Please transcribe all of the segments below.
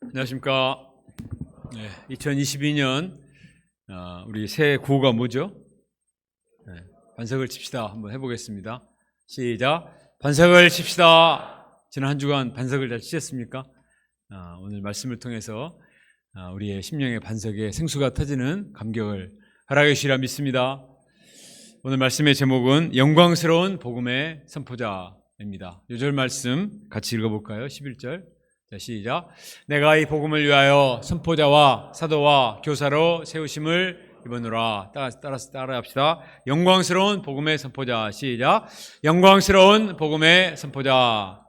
안녕하십니까. 2022년 우리 새해 구호가 뭐죠? 반석을 칩시다. 한번 해보겠습니다. 시작. 반석을 칩시다. 지난 한 주간 반석을 잘 치셨습니까? 오늘 말씀을 통해서 우리의 심령의 반석에 생수가 터지는 감격을 허락해 주시리라 믿습니다. 오늘 말씀의 제목은 영광스러운 복음의 선포자입니다. 요절 말씀 같이 읽어볼까요? 11절. 자, 시작. 내가 이 복음을 위하여 선포자와 사도와 교사로 세우심을 입었노라. 따라서 따라합시다. 영광스러운 복음의 선포자. 시작. 영광스러운 복음의 선포자.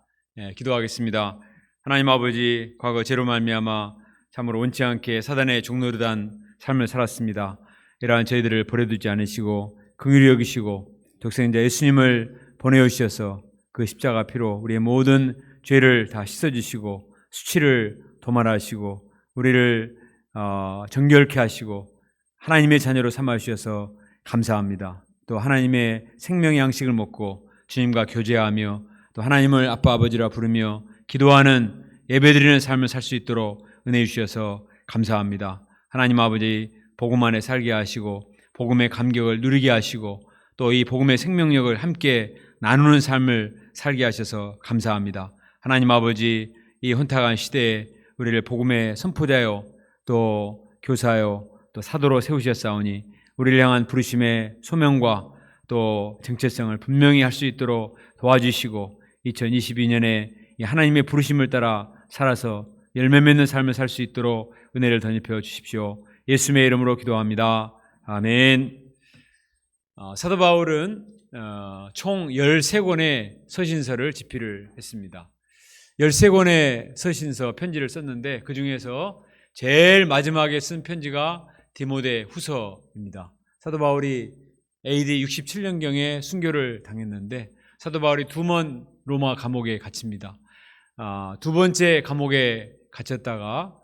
기도하겠습니다. 하나님 아버지, 과거 죄로 말미암아 참으로 원치 않게 사단의 종노릇한 삶을 살았습니다. 이러한 저희들을 버려두지 않으시고 긍휼히 여기시고 독생자 예수님을 보내주셔서 그 십자가 피로 우리의 모든 죄를 다 씻어주시고 수치를 도말하시고 우리를 정결케 하시고 하나님의 자녀로 삼아주셔서 감사합니다. 또 하나님의 생명의 양식을 먹고 주님과 교제하며 또 하나님을 아빠 아버지라 부르며 기도하는 예배드리는 삶을 살 수 있도록 은혜 주셔서 감사합니다. 하나님 아버지 복음 안에 살게 하시고 복음의 감격을 누리게 하시고 또 이 복음의 생명력을 함께 나누는 삶을 살게 하셔서 감사합니다. 하나님 아버지 이 혼탁한 시대에 우리를 복음의 선포자요 또 교사요 또 사도로 세우셨사오니 우리를 향한 부르심의 소명과 또 정체성을 분명히 할 수 있도록 도와주시고 2022년에 이 하나님의 부르심을 따라 살아서 열매 맺는 삶을 살 수 있도록 은혜를 덧입혀 주십시오. 예수님의 이름으로 기도합니다. 아멘. 사도 바울은 총 13권의 서신서를 집필을 했습니다. 13권의 서신서 편지를 썼는데 그 중에서 제일 마지막에 쓴 편지가 디모데 후서입니다. 사도 바울이 AD 67년경에 순교를 당했는데 사도 바울이 두 번 로마 감옥에 갇힙니다. 두 번째 감옥에 갇혔다가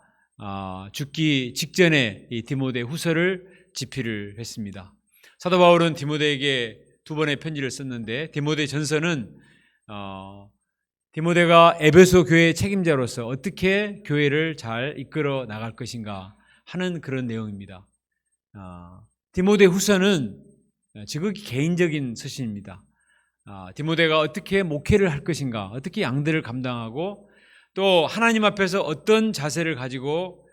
죽기 직전에 이 디모데 후서를 집필을 했습니다. 사도 바울은 디모데에게 두 번의 편지를 썼는데 디모데 전서는 디모데가 에베소 교회의 책임자로서 어떻게 교회를 잘 이끌어 나갈 것인가 하는 그런 내용입니다. 디모데 후서는 지극히 개인적인 서신입니다. 디모데가 어떻게 목회를 할 것인가, 어떻게 양들을 감당하고 또 하나님 앞에서 어떤 자세를 가지고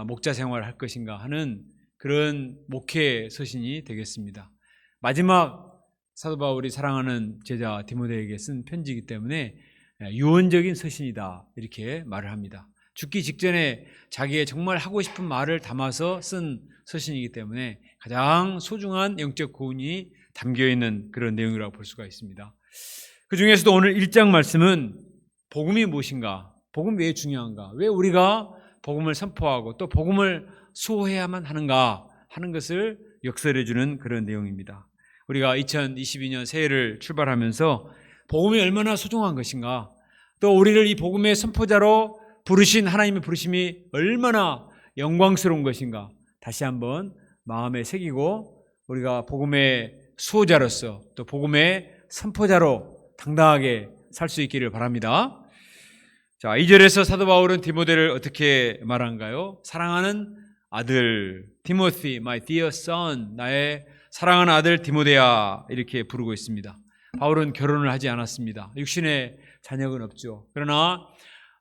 목자 생활을 할 것인가 하는 그런 목회 서신이 되겠습니다. 마지막 사도 바울이 사랑하는 제자 디모데에게 쓴 편지이기 때문에 유언적인 서신이다 이렇게 말을 합니다. 죽기 직전에 자기의 정말 하고 싶은 말을 담아서 쓴 서신이기 때문에 가장 소중한 영적 교훈이 담겨있는 그런 내용이라고 볼 수가 있습니다. 그 중에서도 오늘 1장 말씀은 복음이 무엇인가, 복음이 왜 중요한가, 왜 우리가 복음을 선포하고 또 복음을 수호해야만 하는가 하는 것을 역설해 주는 그런 내용입니다. 우리가 2022년 새해를 출발하면서 복음이 얼마나 소중한 것인가, 또 우리를 이 복음의 선포자로 부르신 하나님의 부르심이 얼마나 영광스러운 것인가 다시 한번 마음에 새기고 우리가 복음의 수호자로서 또 복음의 선포자로 당당하게 살 수 있기를 바랍니다. 자, 2절에서 사도 바울은 디모데를 어떻게 말한가요? 사랑하는 아들 디모시, my dear son, 나의 사랑하는 아들 디모데야 이렇게 부르고 있습니다. 바울은 결혼을 하지 않았습니다. 육신의 자녀는 없죠. 그러나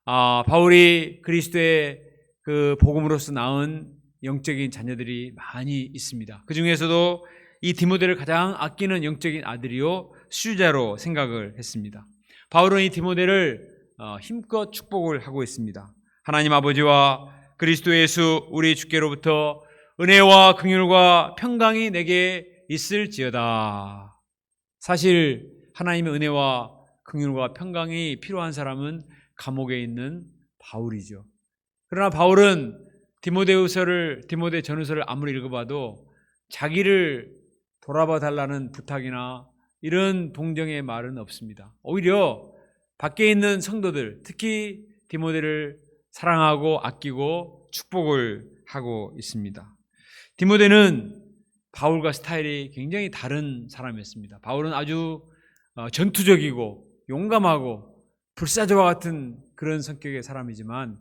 바울이 그리스도의 그 복음으로서 낳은 영적인 자녀들이 많이 있습니다. 그 중에서도 이 디모데를 가장 아끼는 영적인 아들이요 수유자로 생각을 했습니다. 바울은 이 디모데를 힘껏 축복을 하고 있습니다. 하나님 아버지와 그리스도 예수 우리 주께로부터 은혜와 긍휼과 평강이 내게 있을지어다. 사실 하나님의 은혜와 긍휼과 평강이 필요한 사람은 감옥에 있는 바울이죠. 그러나 바울은 디모데 전후서를 아무리 읽어봐도 자기를 돌아봐 달라는 부탁이나 이런 동정의 말은 없습니다. 오히려 밖에 있는 성도들, 특히 디모데를 사랑하고 아끼고 축복을 하고 있습니다. 디모데는 바울과 스타일이 굉장히 다른 사람이었습니다. 바울은 아주 전투적이고 용감하고 불사조와 같은 그런 성격의 사람이지만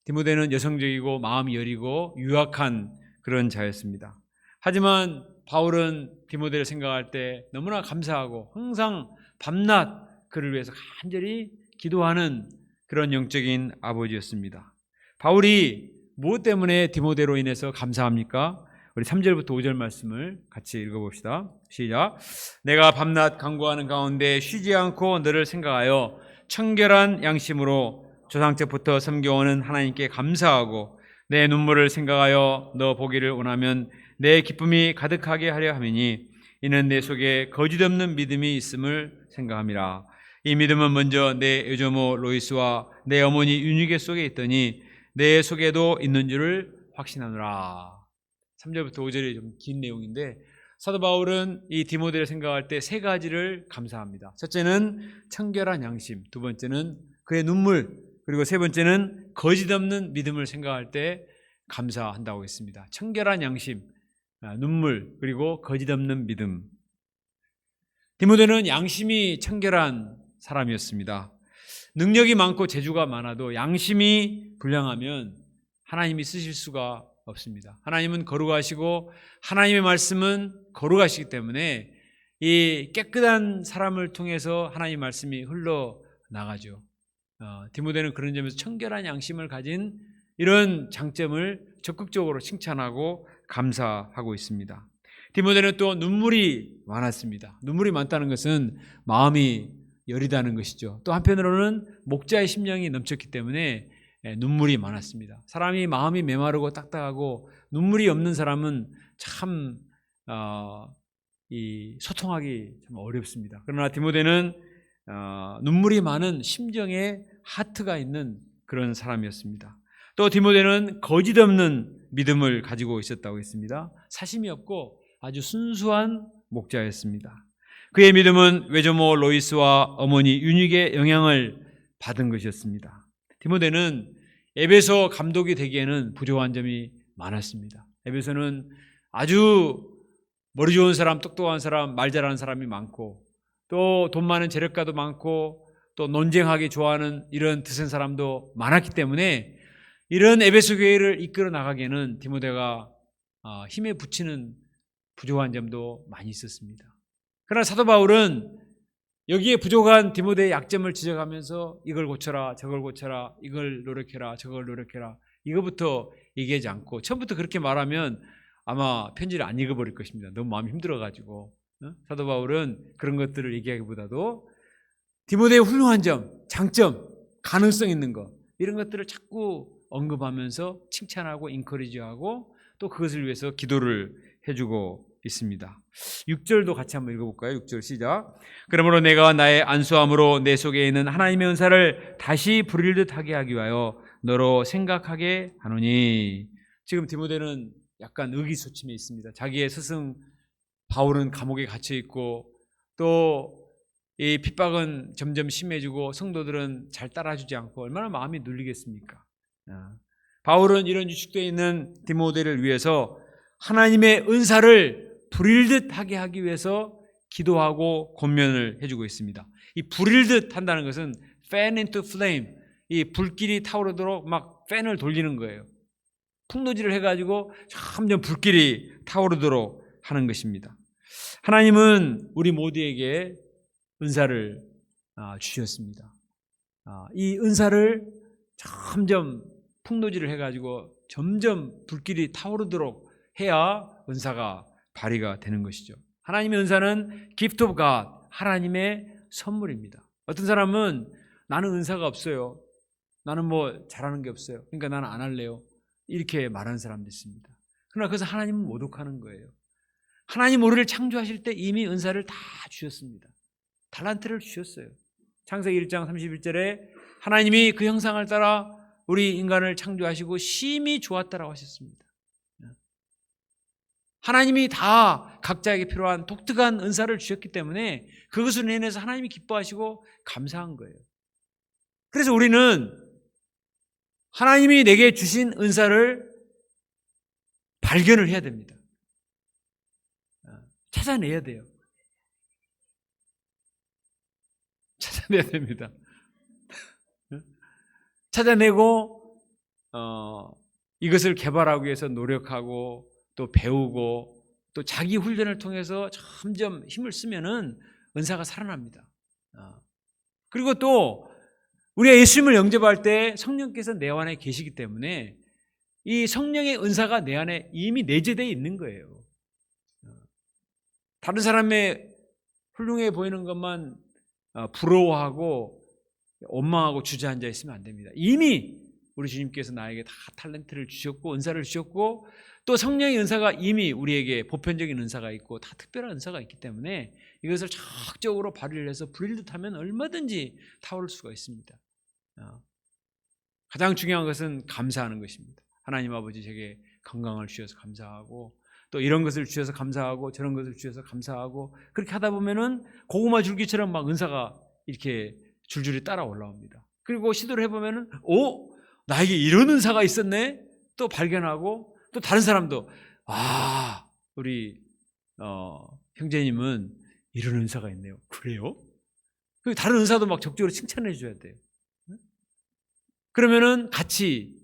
디모데는 여성적이고 마음이 여리고 유약한 그런 자였습니다. 하지만 바울은 디모데를 생각할 때 너무나 감사하고 항상 밤낮 그를 위해서 간절히 기도하는 그런 영적인 아버지였습니다. 바울이 무엇 때문에 디모데로 인해서 감사합니까? 우리 3절부터 5절 말씀을 같이 읽어봅시다. 시작. 내가 밤낮 간구하는 가운데 쉬지 않고 너를 생각하여 청결한 양심으로 조상 때부터 섬겨오는 하나님께 감사하고 내 눈물을 생각하여 너 보기를 원하면 내 기쁨이 가득하게 하려 함이니 이는 내 속에 거짓없는 믿음이 있음을 생각함이라. 이 믿음은 먼저 내 여조모 로이스와 내 어머니 유니게 속에 있더니 내 속에도 있는 줄을 확신하노라. 3절부터 5절이 좀 긴 내용인데 사도 바울은 이 디모데를 생각할 때 세 가지를 감사합니다. 첫째는 청결한 양심, 두 번째는 그의 눈물, 그리고 세 번째는 거짓없는 믿음을 생각할 때 감사한다고 했습니다. 청결한 양심, 눈물, 그리고 거짓없는 믿음. 디모데는 양심이 청결한 사람이었습니다. 능력이 많고 재주가 많아도 양심이 불량하면 하나님이 쓰실 수가 없습니다. 하나님은 거룩하시고 하나님의 말씀은 거룩하시기 때문에 이 깨끗한 사람을 통해서 하나님의 말씀이 흘러나가죠. 디모데는 그런 점에서 청결한 양심을 가진 이런 장점을 적극적으로 칭찬하고 감사하고 있습니다. 디모데는 또 눈물이 많았습니다. 눈물이 많다는 것은 마음이 여리다는 것이죠. 또 한편으로는 목자의 심령이 넘쳤기 때문에 눈물이 많았습니다. 사람이 마음이 메마르고 딱딱하고 눈물이 없는 사람은 참 소통하기 참 어렵습니다. 그러나 디모데는 눈물이 많은 심정에 하트가 있는 그런 사람이었습니다. 또 디모데는 거짓없는 믿음을 가지고 있었다고 했습니다. 사심이 없고 아주 순수한 목자였습니다. 그의 믿음은 외조모 로이스와 어머니 유닉의 영향을 받은 것이었습니다. 디모데는 에베소 감독이 되기에는 부족한 점이 많았습니다. 에베소는 아주 머리 좋은 사람, 똑똑한 사람, 말 잘하는 사람이 많고 또 돈 많은 재력가도 많고 또 논쟁하기 좋아하는 이런 드센 사람도 많았기 때문에 이런 에베소 교회를 이끌어 나가기에는 디모데가 힘에 부치는 부족한 점도 많이 있었습니다. 그러나 사도 바울은 여기에 부족한 디모데의 약점을 지적하면서 이걸 고쳐라, 저걸 고쳐라, 이걸 노력해라, 저걸 노력해라 이거부터 얘기하지 않고 처음부터 그렇게 말하면 아마 편지를 안 읽어버릴 것입니다. 너무 마음이 힘들어가지고. 사도 바울은 그런 것들을 얘기하기보다도 디모데의 훌륭한 점, 장점, 가능성 있는 것 이런 것들을 자꾸 언급하면서 칭찬하고 인커리지하고 또 그것을 위해서 기도를 해주고 있습니다. 6절도 같이 한번 읽어볼까요? 6절 시작. 그러므로 내가 나의 안수함으로 내 속에 있는 하나님의 은사를 다시 부릴듯 하게 하기 위하여 너로 생각하게 하노니. 지금 디모데는 약간 의기소침해 있습니다. 자기의 스승 바울은 감옥에 갇혀 있고 또 이 핍박은 점점 심해지고 성도들은 잘 따라주지 않고 얼마나 마음이 눌리겠습니까? 바울은 이런 위축되어 있는 디모데를 위해서 하나님의 은사를 부릴듯 하게 하기 위해서 기도하고 권면을 해주고 있습니다. 이 부릴듯 한다는 것은 fan into flame, 이 불길이 타오르도록 막 팬을 돌리는 거예요. 풍노지를 해가지고 점점 불길이 타오르도록 하는 것입니다. 하나님은 우리 모두에게 은사를 주셨습니다. 이 은사를 점점 풍노지를 해가지고 점점 불길이 타오르도록 해야 은사가 발휘가 되는 것이죠. 하나님의 은사는 gift of God, 하나님의 선물입니다. 어떤 사람은 나는 은사가 없어요. 나는 뭐 잘하는 게 없어요. 그러니까 나는 안 할래요. 이렇게 말하는 사람도 있습니다. 그러나 그래서 하나님은 모독하는 거예요. 하나님 우리를 창조하실 때 이미 은사를 다 주셨습니다. 달란트를 주셨어요. 창세기 1장 31절에 하나님이 그 형상을 따라 우리 인간을 창조하시고 심히 좋았다라고 하셨습니다. 하나님이 다 각자에게 필요한 독특한 은사를 주셨기 때문에 그것으로 인해서 하나님이 기뻐하시고 감사한 거예요. 그래서 우리는 하나님이 내게 주신 은사를 발견을 해야 됩니다. 찾아내야 돼요. 찾아내야 됩니다. 찾아내고 이것을 개발하기 위해서 노력하고 또 배우고 또 자기 훈련을 통해서 점점 힘을 쓰면은 은사가 살아납니다. 그리고 또 우리가 예수님을 영접할 때 성령께서 내 안에 계시기 때문에 이 성령의 은사가 내 안에 이미 내재되어 있는 거예요. 다른 사람의 훌륭해 보이는 것만 부러워하고 원망하고 주저앉아 있으면 안 됩니다. 이미 우리 주님께서 나에게 다 탤런트를 주셨고 은사를 주셨고 또 성령의 은사가 이미 우리에게 보편적인 은사가 있고 다 특별한 은사가 있기 때문에 이것을 적극적으로 발휘를 해서 불일듯하면 얼마든지 타오를 수가 있습니다. 가장 중요한 것은 감사하는 것입니다. 하나님 아버지 제게 건강을 주셔서 감사하고 또 이런 것을 주셔서 감사하고 저런 것을 주셔서 감사하고 그렇게 하다 보면은 고구마 줄기처럼 막 은사가 이렇게 줄줄이 따라 올라옵니다. 그리고 시도를 해보면은 나에게 이런 은사가 있었네 또 발견하고 또 다른 사람도 우리 형제님은 이런 은사가 있네요. 그래요? 다른 은사도 막 적극적으로 칭찬해 줘야 돼요. 그러면은 같이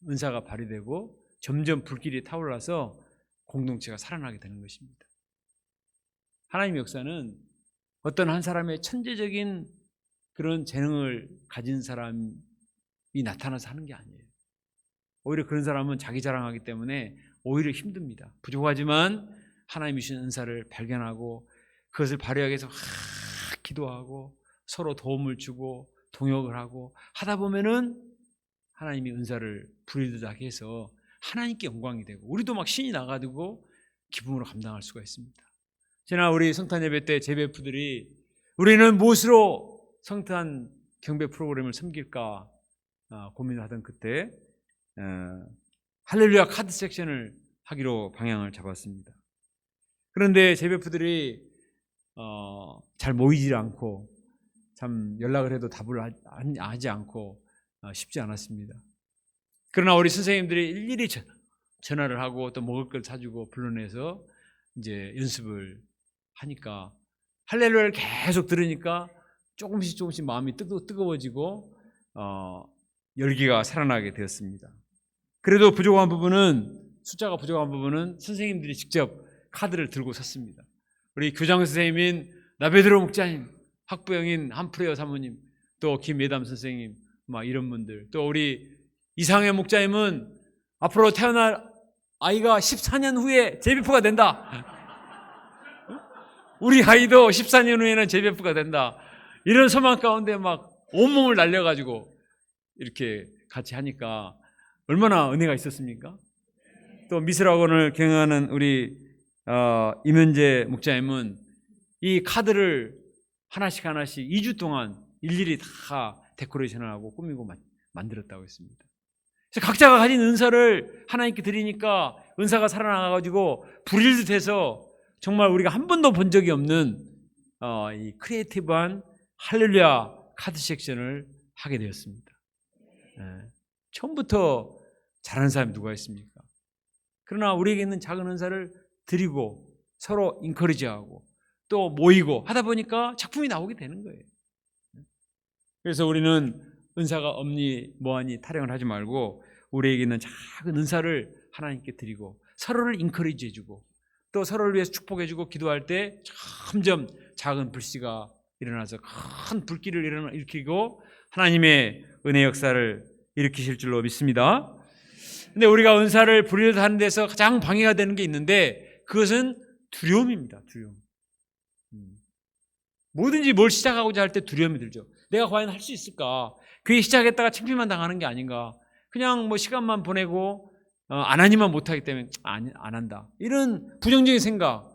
은사가 발휘되고 점점 불길이 타올라서 공동체가 살아나게 되는 것입니다. 하나님의 역사는 어떤 한 사람의 천재적인 그런 재능을 가진 사람이 나타나서 하는 게 아니에요. 오히려 그런 사람은 자기 자랑하기 때문에 오히려 힘듭니다. 부족하지만 하나님이 주신 은사를 발견하고 그것을 발휘하기 위해서 기도하고 서로 도움을 주고 동역을 하고 하다 보면은 하나님이 은사를 부리듯하게 해서 하나님께 영광이 되고 우리도 막 신이 나가지고 기쁨으로 감당할 수가 있습니다. 지난 우리 성탄 예배 때 재배부들이 우리는 무엇으로 성탄 경배 프로그램을 섬길까 고민을 하던 그때 할렐루야 카드 섹션을 하기로 방향을 잡았습니다. 그런데 재배부들이 잘 모이질 않고 참 연락을 해도 답을 하지 않고 쉽지 않았습니다. 그러나 우리 선생님들이 일일이 전화를 하고 또 먹을 걸 사주고 불러내서 이제 연습을 하니까 할렐루야를 계속 들으니까 조금씩 마음이 뜨거워지고 열기가 살아나게 되었습니다. 그래도 숫자가 부족한 부분은 선생님들이 직접 카드를 들고 섰습니다. 우리 교장 선생님인 나베드로 목자님, 학부형인 한프레어 사모님, 또 김예담 선생님, 막 이런 분들, 또 우리 이상해 목자님은 앞으로 태어날 아이가 14년 후에 재배포가 된다. 우리 아이도 14년 후에는 재배포가 된다. 이런 소망 가운데 막 온몸을 날려가지고 이렇게 같이 하니까 얼마나 은혜가 있었습니까? 또 미술학원을 경영하는 우리 임현재 목자님은 이 카드를 하나씩 2주 동안 일일이 다 데코레이션을 하고 꾸미고 만들었다고 했습니다. 그래서 각자가 가진 은사를 하나님께 드리니까 은사가 살아나가지고 불일듯해서 정말 우리가 한 번도 본 적이 없는 이 크리에이티브한 할렐루야 카드 섹션을 하게 되었습니다. 처음부터 잘하는 사람이 누가 있습니까? 그러나 우리에게 있는 작은 은사를 드리고 서로 인커리지하고 또 모이고 하다 보니까 작품이 나오게 되는 거예요. 그래서 우리는 은사가 없니 뭐하니 타령을 하지 말고 우리에게 있는 작은 은사를 하나님께 드리고 서로를 인커리지 해주고 또 서로를 위해서 축복해주고 기도할 때 점점 작은 불씨가 일어나서 큰 불길을 일으키고 하나님의 은혜 역사를 일으키실 줄로 믿습니다. 근데 우리가 은사를 부리려 하는 데서 가장 방해가 되는 게 있는데 그것은 두려움입니다. 두려움. 뭐든지 뭘 시작하고자 할 때 두려움이 들죠. 내가 과연 할 수 있을까? 그게 시작했다가 창피만 당하는 게 아닌가? 그냥 뭐 시간만 보내고 안 하니만 못하기 때문에 안 한다. 이런 부정적인 생각,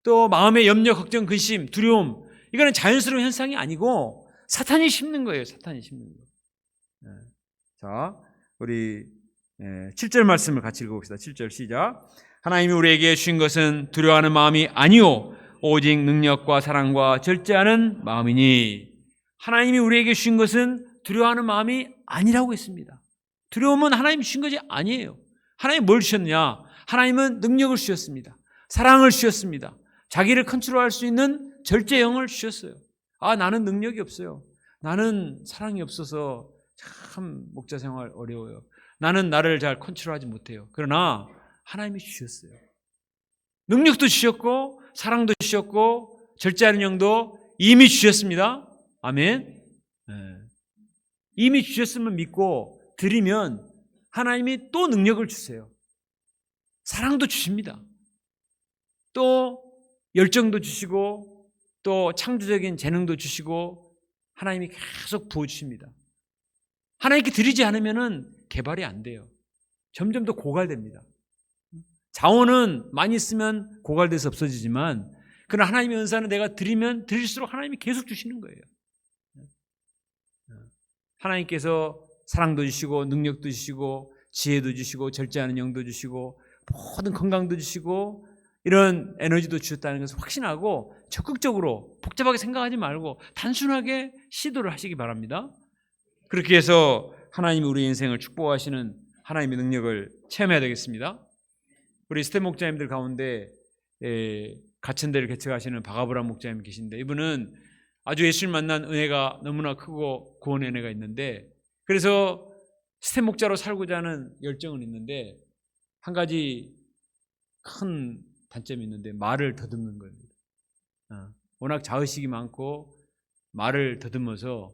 또 마음의 염려, 걱정, 근심, 두려움, 이거는 자연스러운 현상이 아니고 사탄이 심는 거예요. 사탄이 심는 거. 자, 우리 7절 말씀을 같이 읽어봅시다. 7절 시작. 하나님이 우리에게 주신 것은 두려워하는 마음이 아니요 오직 능력과 사랑과 절제하는 마음이니. 하나님이 우리에게 주신 것은 두려워하는 마음이 아니라고 했습니다. 두려움은 하나님이 주신 것이 아니에요. 하나님이 뭘 주셨느냐? 하나님은 능력을 주셨습니다. 사랑을 주셨습니다. 자기를 컨트롤할 수 있는 절제형을 주셨어요. 나는 능력이 없어요. 나는 사랑이 없어서 참 목자 생활 어려워요. 나는 나를 잘 컨트롤하지 못해요. 그러나 하나님이 주셨어요. 능력도 주셨고 사랑도 주셨고 절제하는 영도 이미 주셨습니다. 아멘. 이미 주셨음을 믿고 드리면 하나님이 또 능력을 주세요. 사랑도 주십니다. 또 열정도 주시고 또 창조적인 재능도 주시고 하나님이 계속 부어주십니다. 하나님께 드리지 않으면 개발이 안 돼요. 점점 더 고갈됩니다. 자원은 많이 쓰면 고갈돼서 없어지지만 그러나 하나님의 은사는 내가 드리면 드릴수록 하나님이 계속 주시는 거예요. 하나님께서 사랑도 주시고 능력도 주시고 지혜도 주시고 절제하는 영도 주시고 모든 건강도 주시고 이런 에너지도 주셨다는 것을 확신하고 적극적으로 복잡하게 생각하지 말고 단순하게 시도를 하시기 바랍니다. 그렇게 해서 하나님이 우리 인생을 축복하시는 하나님의 능력을 체험해야 되겠습니다. 우리 스텝 목자님들 가운데 가천대를 개척하시는 박아브람 목자님 계신데 이분은 아주 예수를 만난 은혜가 너무나 크고 구원의 은혜가 있는데 그래서 스텝 목자로 살고자 하는 열정은 있는데 한 가지 큰 단점이 있는데 말을 더듬는 겁니다. 워낙 자의식이 많고 말을 더듬어서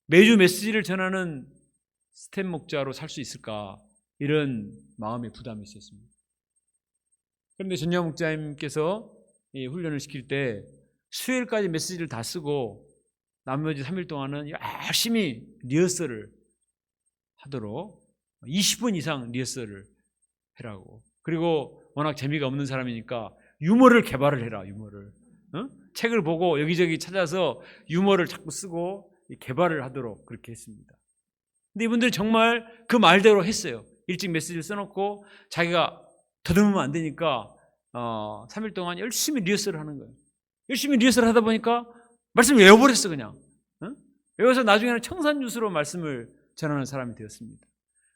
매주 메시지를 전하는 스텝 목자로 살 수 있을까 이런 마음의 부담이 있었습니다. 그런데 전야 목자님께서 이 훈련을 시킬 때 수요일까지 메시지를 다 쓰고 나머지 3일 동안은 열심히 리허설을 하도록 20분 이상 리허설을 해라고. 그리고 워낙 재미가 없는 사람이니까 유머를 개발을 해라. 유머를. 책을 보고 여기저기 찾아서 유머를 자꾸 쓰고 개발을 하도록 그렇게 했습니다. 근데 이분들은 정말 그 말대로 했어요. 일찍 메시지를 써놓고 자기가 더듬으면 안 되니까 3일 동안 열심히 리허설을 하는 거예요. 열심히 리허설을 하다 보니까 말씀을 외워버렸어 그냥. 외워서 나중에는 청산유수로 말씀을 전하는 사람이 되었습니다.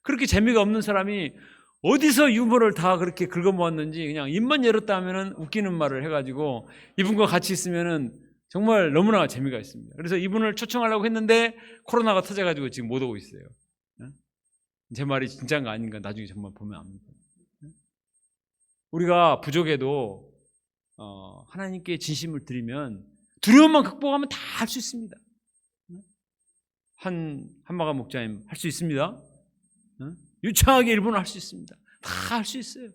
그렇게 재미가 없는 사람이 어디서 유머를 다 그렇게 긁어모았는지 그냥 입만 열었다 하면은 웃기는 말을 해가지고 이분과 같이 있으면은 정말 너무나 재미가 있습니다. 그래서 이분을 초청하려고 했는데 코로나가 터져가지고 지금 못 오고 있어요. 제 말이 진짜인가 아닌가 나중에 정말 보면 압니다. 우리가 부족해도 하나님께 진심을 드리면 두려움만 극복하면 다 할 수 있습니다. 한마가 목자님 할 수 있습니다. 유창하게 일본어 할 수 있습니다. 다 할 수 있어요.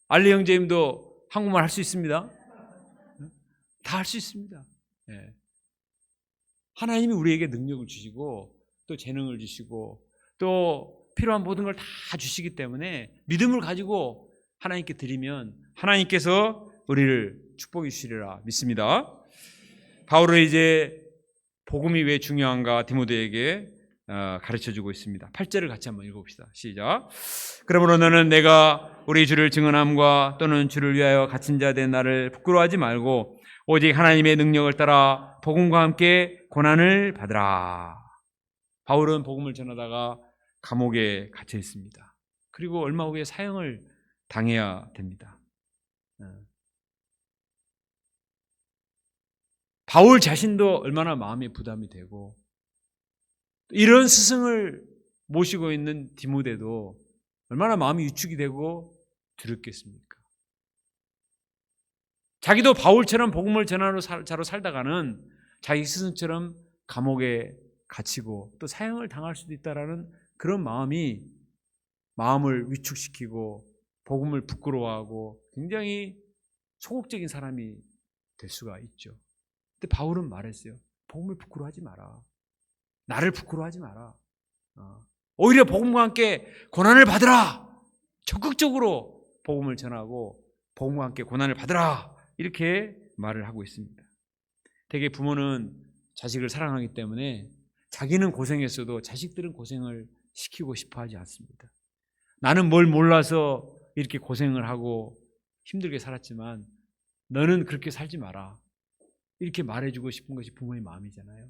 알리 형제님도 한국말 할 수 있습니다. 다 할 수 있습니다. 하나님이 우리에게 능력을 주시고 또 재능을 주시고 또 필요한 모든 걸 다 주시기 때문에 믿음을 가지고 하나님께 드리면 하나님께서 우리를 축복해 주시리라 믿습니다. 바울은 이제 복음이 왜 중요한가 디모데에게 가르쳐주고 있습니다. 8절을 같이 한번 읽어봅시다. 시작. 그러므로 너는 내가 우리 주를 증언함과 또는 주를 위하여 갇힌 자 된 나를 부끄러워하지 말고 오직 하나님의 능력을 따라 복음과 함께 고난을 받으라. 바울은 복음을 전하다가 감옥에 갇혀 있습니다. 그리고 얼마 후에 사형을 당해야 됩니다. 바울 자신도 얼마나 마음의 부담이 되고 이런 스승을 모시고 있는 디모데도 얼마나 마음이 위축이 되고 두렵겠습니까? 자기도 바울처럼 복음을 전하는 자로 살다가는 자기 스승처럼 감옥에 갇히고 또 사형을 당할 수도 있다라는 그런 마음을 위축시키고 복음을 부끄러워하고 굉장히 소극적인 사람이 될 수가 있죠. 근데 바울은 말했어요. 복음을 부끄러워하지 마라. 나를 부끄러워하지 마라. 오히려 복음과 함께 고난을 받으라. 적극적으로 복음을 전하고 복음과 함께 고난을 받으라. 이렇게 말을 하고 있습니다. 대개 부모는 자식을 사랑하기 때문에 자기는 고생했어도 자식들은 고생을 시키고 싶어 하지 않습니다. 나는 뭘 몰라서 이렇게 고생을 하고 힘들게 살았지만 너는 그렇게 살지 마라. 이렇게 말해주고 싶은 것이 부모의 마음이잖아요.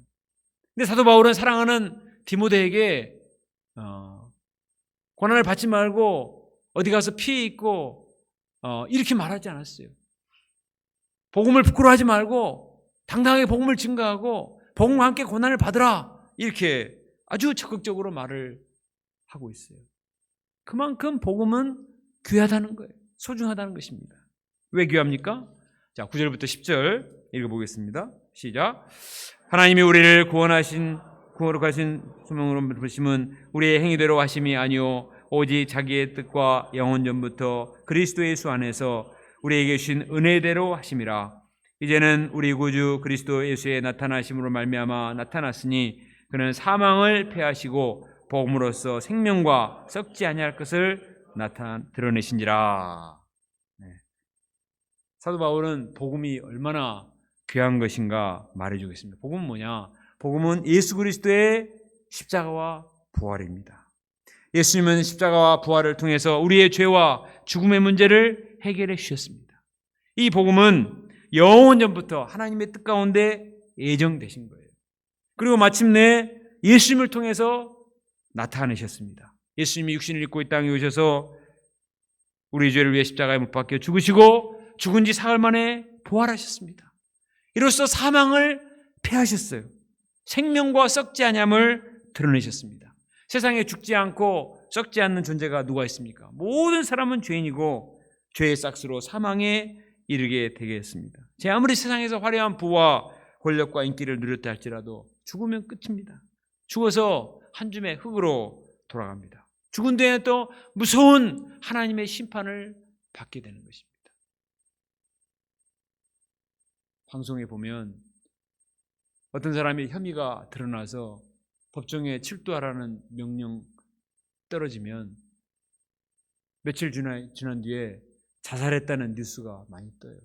근데 사도 바울은 사랑하는 디모데에게 고난을 받지 말고 어디 가서 피해 있고 이렇게 말하지 않았어요. 복음을 부끄러워하지 말고 당당하게 복음을 증거하고 복음과 함께 고난을 받으라. 이렇게 아주 적극적으로 말을 하고 있어요. 그만큼 복음은 귀하다는 거예요. 소중하다는 것입니다. 왜 귀합니까? 자, 9절부터 10절 읽어보겠습니다. 시작. 하나님이 우리를 구원하신 거룩하신 소명으로 부르심은 우리의 행위대로 하심이 아니요 오직 자기의 뜻과 영원 전부터 그리스도 예수 안에서 우리에게 주신 은혜대로 하심이라. 이제는 우리 구주 그리스도 예수의 나타나심으로 말미암아 나타났으니 그는 사망을 패하시고 복음으로써 생명과 썩지 아니할 것을 드러내신지라. 네. 사도 바울은 복음이 얼마나 귀한 것인가 말해주겠습니다. 복음은 뭐냐? 복음은 예수 그리스도의 십자가와 부활입니다. 예수님은 십자가와 부활을 통해서 우리의 죄와 죽음의 문제를 해결해 주셨습니다. 이 복음은 영원전부터 하나님의 뜻 가운데 예정되신 거예요. 그리고 마침내 예수님을 통해서 나타내셨습니다. 예수님이 육신을 입고 이 땅에 오셔서 우리 죄를 위해 십자가에 못 박혀 죽으시고 죽은 지 사흘 만에 부활하셨습니다. 이로써 사망을 패하셨어요. 생명과 썩지 아니함을 드러내셨습니다. 세상에 죽지 않고 썩지 않는 존재가 누가 있습니까? 모든 사람은 죄인이고 죄의 싹스로 사망에 이르게 되겠습니다. 제 아무리 세상에서 화려한 부와 권력과 인기를 누렸다 할지라도 죽으면 끝입니다. 죽어서 한 줌의 흙으로 돌아갑니다. 죽은 뒤에 또 무서운 하나님의 심판을 받게 되는 것입니다. 방송에 보면 어떤 사람이 혐의가 드러나서 법정에 출두하라는 명령 떨어지면 며칠 지난 뒤에 자살했다는 뉴스가 많이 떠요.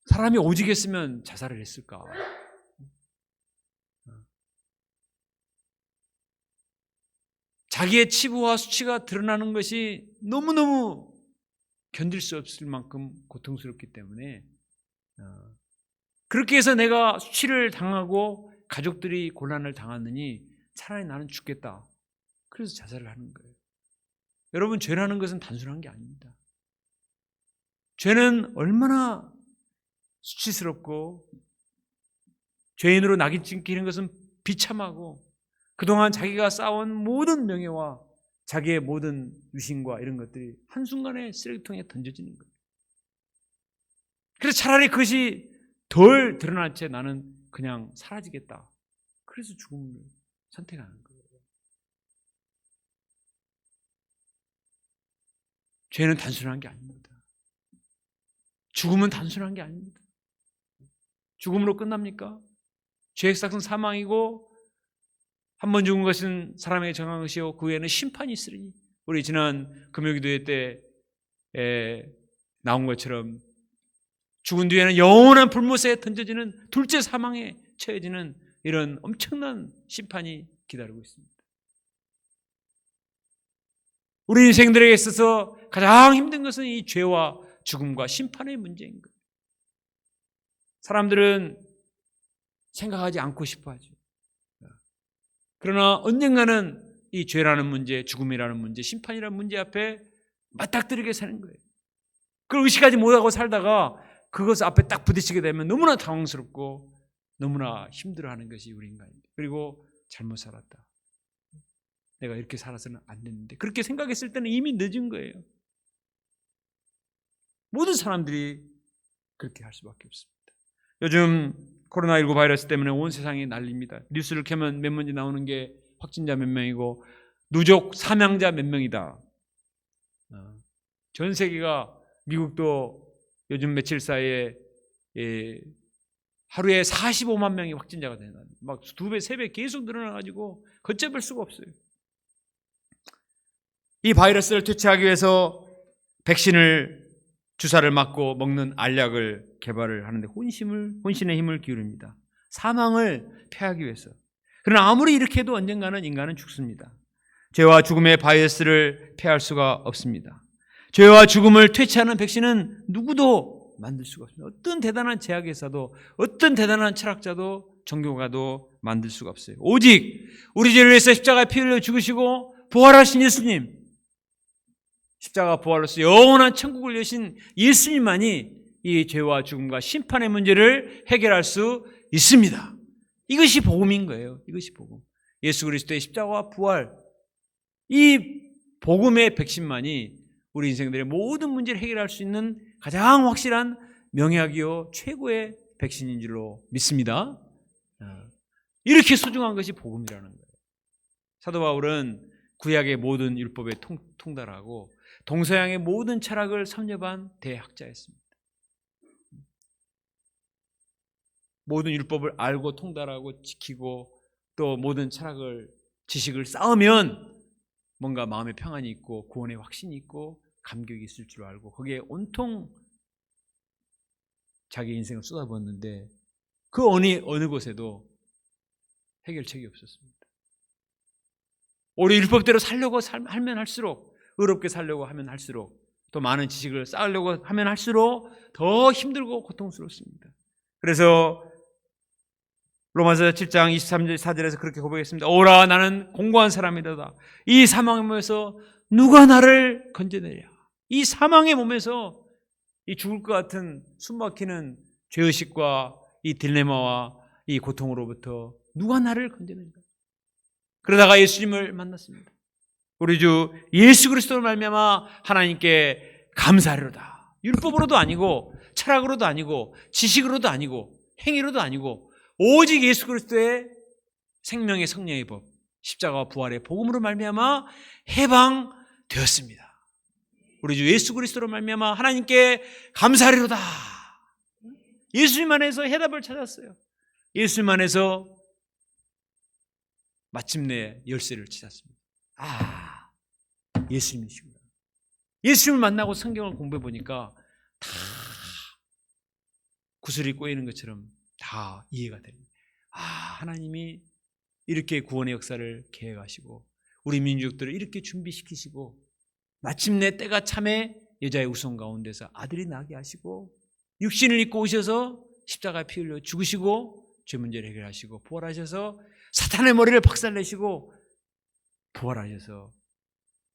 사람이 오직했으면 자살을 했을까? 자기의 치부와 수치가 드러나는 것이 너무너무 견딜 수 없을 만큼 고통스럽기 때문에 그렇게 해서 내가 수치를 당하고 가족들이 곤란을 당하느니 차라리 나는 죽겠다. 그래서 자살을 하는 거예요. 여러분, 죄라는 것은 단순한 게 아닙니다. 죄는 얼마나 수치스럽고 죄인으로 낙인 찍히는 것은 비참하고 그동안 자기가 쌓아온 모든 명예와 자기의 모든 유신과 이런 것들이 한순간에 쓰레기통에 던져지는 거예요. 그래서 차라리 그것이 덜 드러날 채 나는 그냥 사라지겠다. 그래서 죽음을 선택하는 거예요. 죄는 단순한 게 아닙니다. 죽음은 단순한 게 아닙니다. 죽음으로 끝납니까? 죄의 삭은 사망이고 한 번 죽은 것은 사람에게 정한 것이요 그 후에는 심판이 있으리니 우리 지난 금요기도회 때 나온 것처럼 죽은 뒤에는 영원한 불못에 던져지는 둘째 사망에 처해지는 이런 엄청난 심판이 기다리고 있습니다. 우리 인생들에게 있어서 가장 힘든 것은 이 죄와 죽음과 심판의 문제인 거예요. 사람들은 생각하지 않고 싶어 하죠. 그러나 언젠가는 이 죄라는 문제, 죽음이라는 문제, 심판이라는 문제 앞에 맞닥뜨리게 사는 거예요. 그걸 의식하지 못하고 살다가 그것 앞에 딱 부딪히게 되면 너무나 당황스럽고 너무나 힘들어하는 것이 우리 인간입니다. 그리고 잘못 살았다. 내가 이렇게 살아서는 안 되는데 그렇게 생각했을 때는 이미 늦은 거예요. 모든 사람들이 그렇게 할 수밖에 없습니다. 요즘 코로나19 바이러스 때문에 온 세상이 난립니다. 뉴스를 켜면 몇 문제 나오는 게 확진자 몇 명이고 누적 사망자 몇 명이다. 전 세계가 미국도 요즘 며칠 사이에 하루에 45만 명이 확진자가 되는 막 2배, 3배 계속 늘어나가지고 걷잡을 수가 없어요. 이 바이러스를 퇴치하기 위해서 백신을 주사를 맞고 먹는 알약을 개발을 하는데 혼신의 힘을 기울입니다. 사망을 패하기 위해서. 그러나 아무리 이렇게 해도 언젠가는 인간은 죽습니다. 죄와 죽음의 바이러스를 패할 수가 없습니다. 죄와 죽음을 퇴치하는 백신은 누구도 만들 수가 없습니다. 어떤 대단한 제약회사도 어떤 대단한 철학자도 종교가도 만들 수가 없어요. 오직 우리 죄를 위해서 십자가에 피 흘려 죽으시고 부활하신 예수님, 십자가 부활로서 영원한 천국을 여신 예수님만이 이 죄와 죽음과 심판의 문제를 해결할 수 있습니다. 이것이 복음인 거예요. 이것이 복음. 예수 그리스도의 십자가와 부활, 이 복음의 백신만이 우리 인생들의 모든 문제를 해결할 수 있는 가장 확실한 명약이요 최고의 백신인 줄로 믿습니다. 이렇게 소중한 것이 복음이라는 거예요. 사도 바울은 구약의 모든 율법에 통달하고 동서양의 모든 철학을 섭렵한 대학자였습니다. 모든 율법을 알고 통달하고 지키고 또 모든 철학을 지식을 쌓으면 뭔가 마음의 평안이 있고 구원의 확신이 있고 감격이 있을 줄 알고 거기에 온통 자기 인생을 쏟아부었는데 그 어느 곳에도 해결책이 없었습니다. 우리 율법대로 살려고 하면 할수록, 의롭게 살려고 하면 할수록, 또 많은 지식을 쌓으려고 하면 할수록 더 힘들고 고통스럽습니다. 그래서 로마서 7장 23절에서 그렇게 고백했습니다. 오라 나는 공고한 사람이다. 이 사망의 몸에서 누가 나를 건져내랴. 이 사망의 몸에서 이 죽을 것 같은 숨막히는 죄의식과 이 딜레마와 이 고통으로부터 누가 나를 건져낸다. 그러다가 예수님을 만났습니다. 우리 주 예수 그리스도를 말미암아 하나님께 감사하리로다. 율법으로도 아니고 철학으로도 아니고 지식으로도 아니고 행위로도 아니고 오직 예수 그리스도의 생명의 성령의 법, 십자가와 부활의 복음으로 말미암아 해방되었습니다. 우리 주 예수 그리스도로 말미암아 하나님께 감사하리로다. 예수님 안에서 해답을 찾았어요. 예수님 안에서 마침내 열쇠를 찾았습니다. 예수님이시구나. 예수님을 만나고 성경을 공부해 보니까 다 구슬이 꼬이는 것처럼 다 이해가 됩니다. 하나님이 이렇게 구원의 역사를 계획하시고 우리 민족들을 이렇게 준비시키시고 마침내 때가 참에 여자의 우성 가운데서 아들이 나게 하시고 육신을 입고 오셔서 십자가에 피 흘려 죽으시고 죄 문제를 해결하시고 부활하셔서 사탄의 머리를 박살내시고 부활하셔서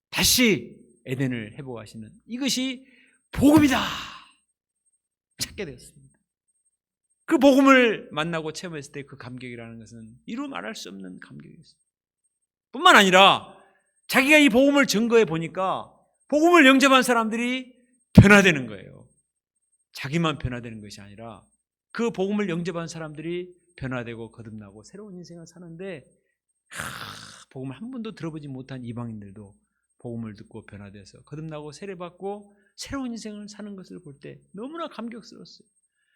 다시 에덴을 회복하시는 이것이 복음이다 찾게 되었습니다. 그 복음을 만나고 체험했을 때 그 감격이라는 것은 이루 말할 수 없는 감격이었습니다. 뿐만 아니라 자기가 이 복음을 증거해 보니까 복음을 영접한 사람들이 변화되는 거예요. 자기만 변화되는 것이 아니라 그 복음을 영접한 사람들이 변화되고 거듭나고 새로운 인생을 사는데 복음을 한 번도 들어보지 못한 이방인들도 복음을 듣고 변화돼서 거듭나고 세례받고 새로운 인생을 사는 것을 볼 때 너무나 감격스러웠어요.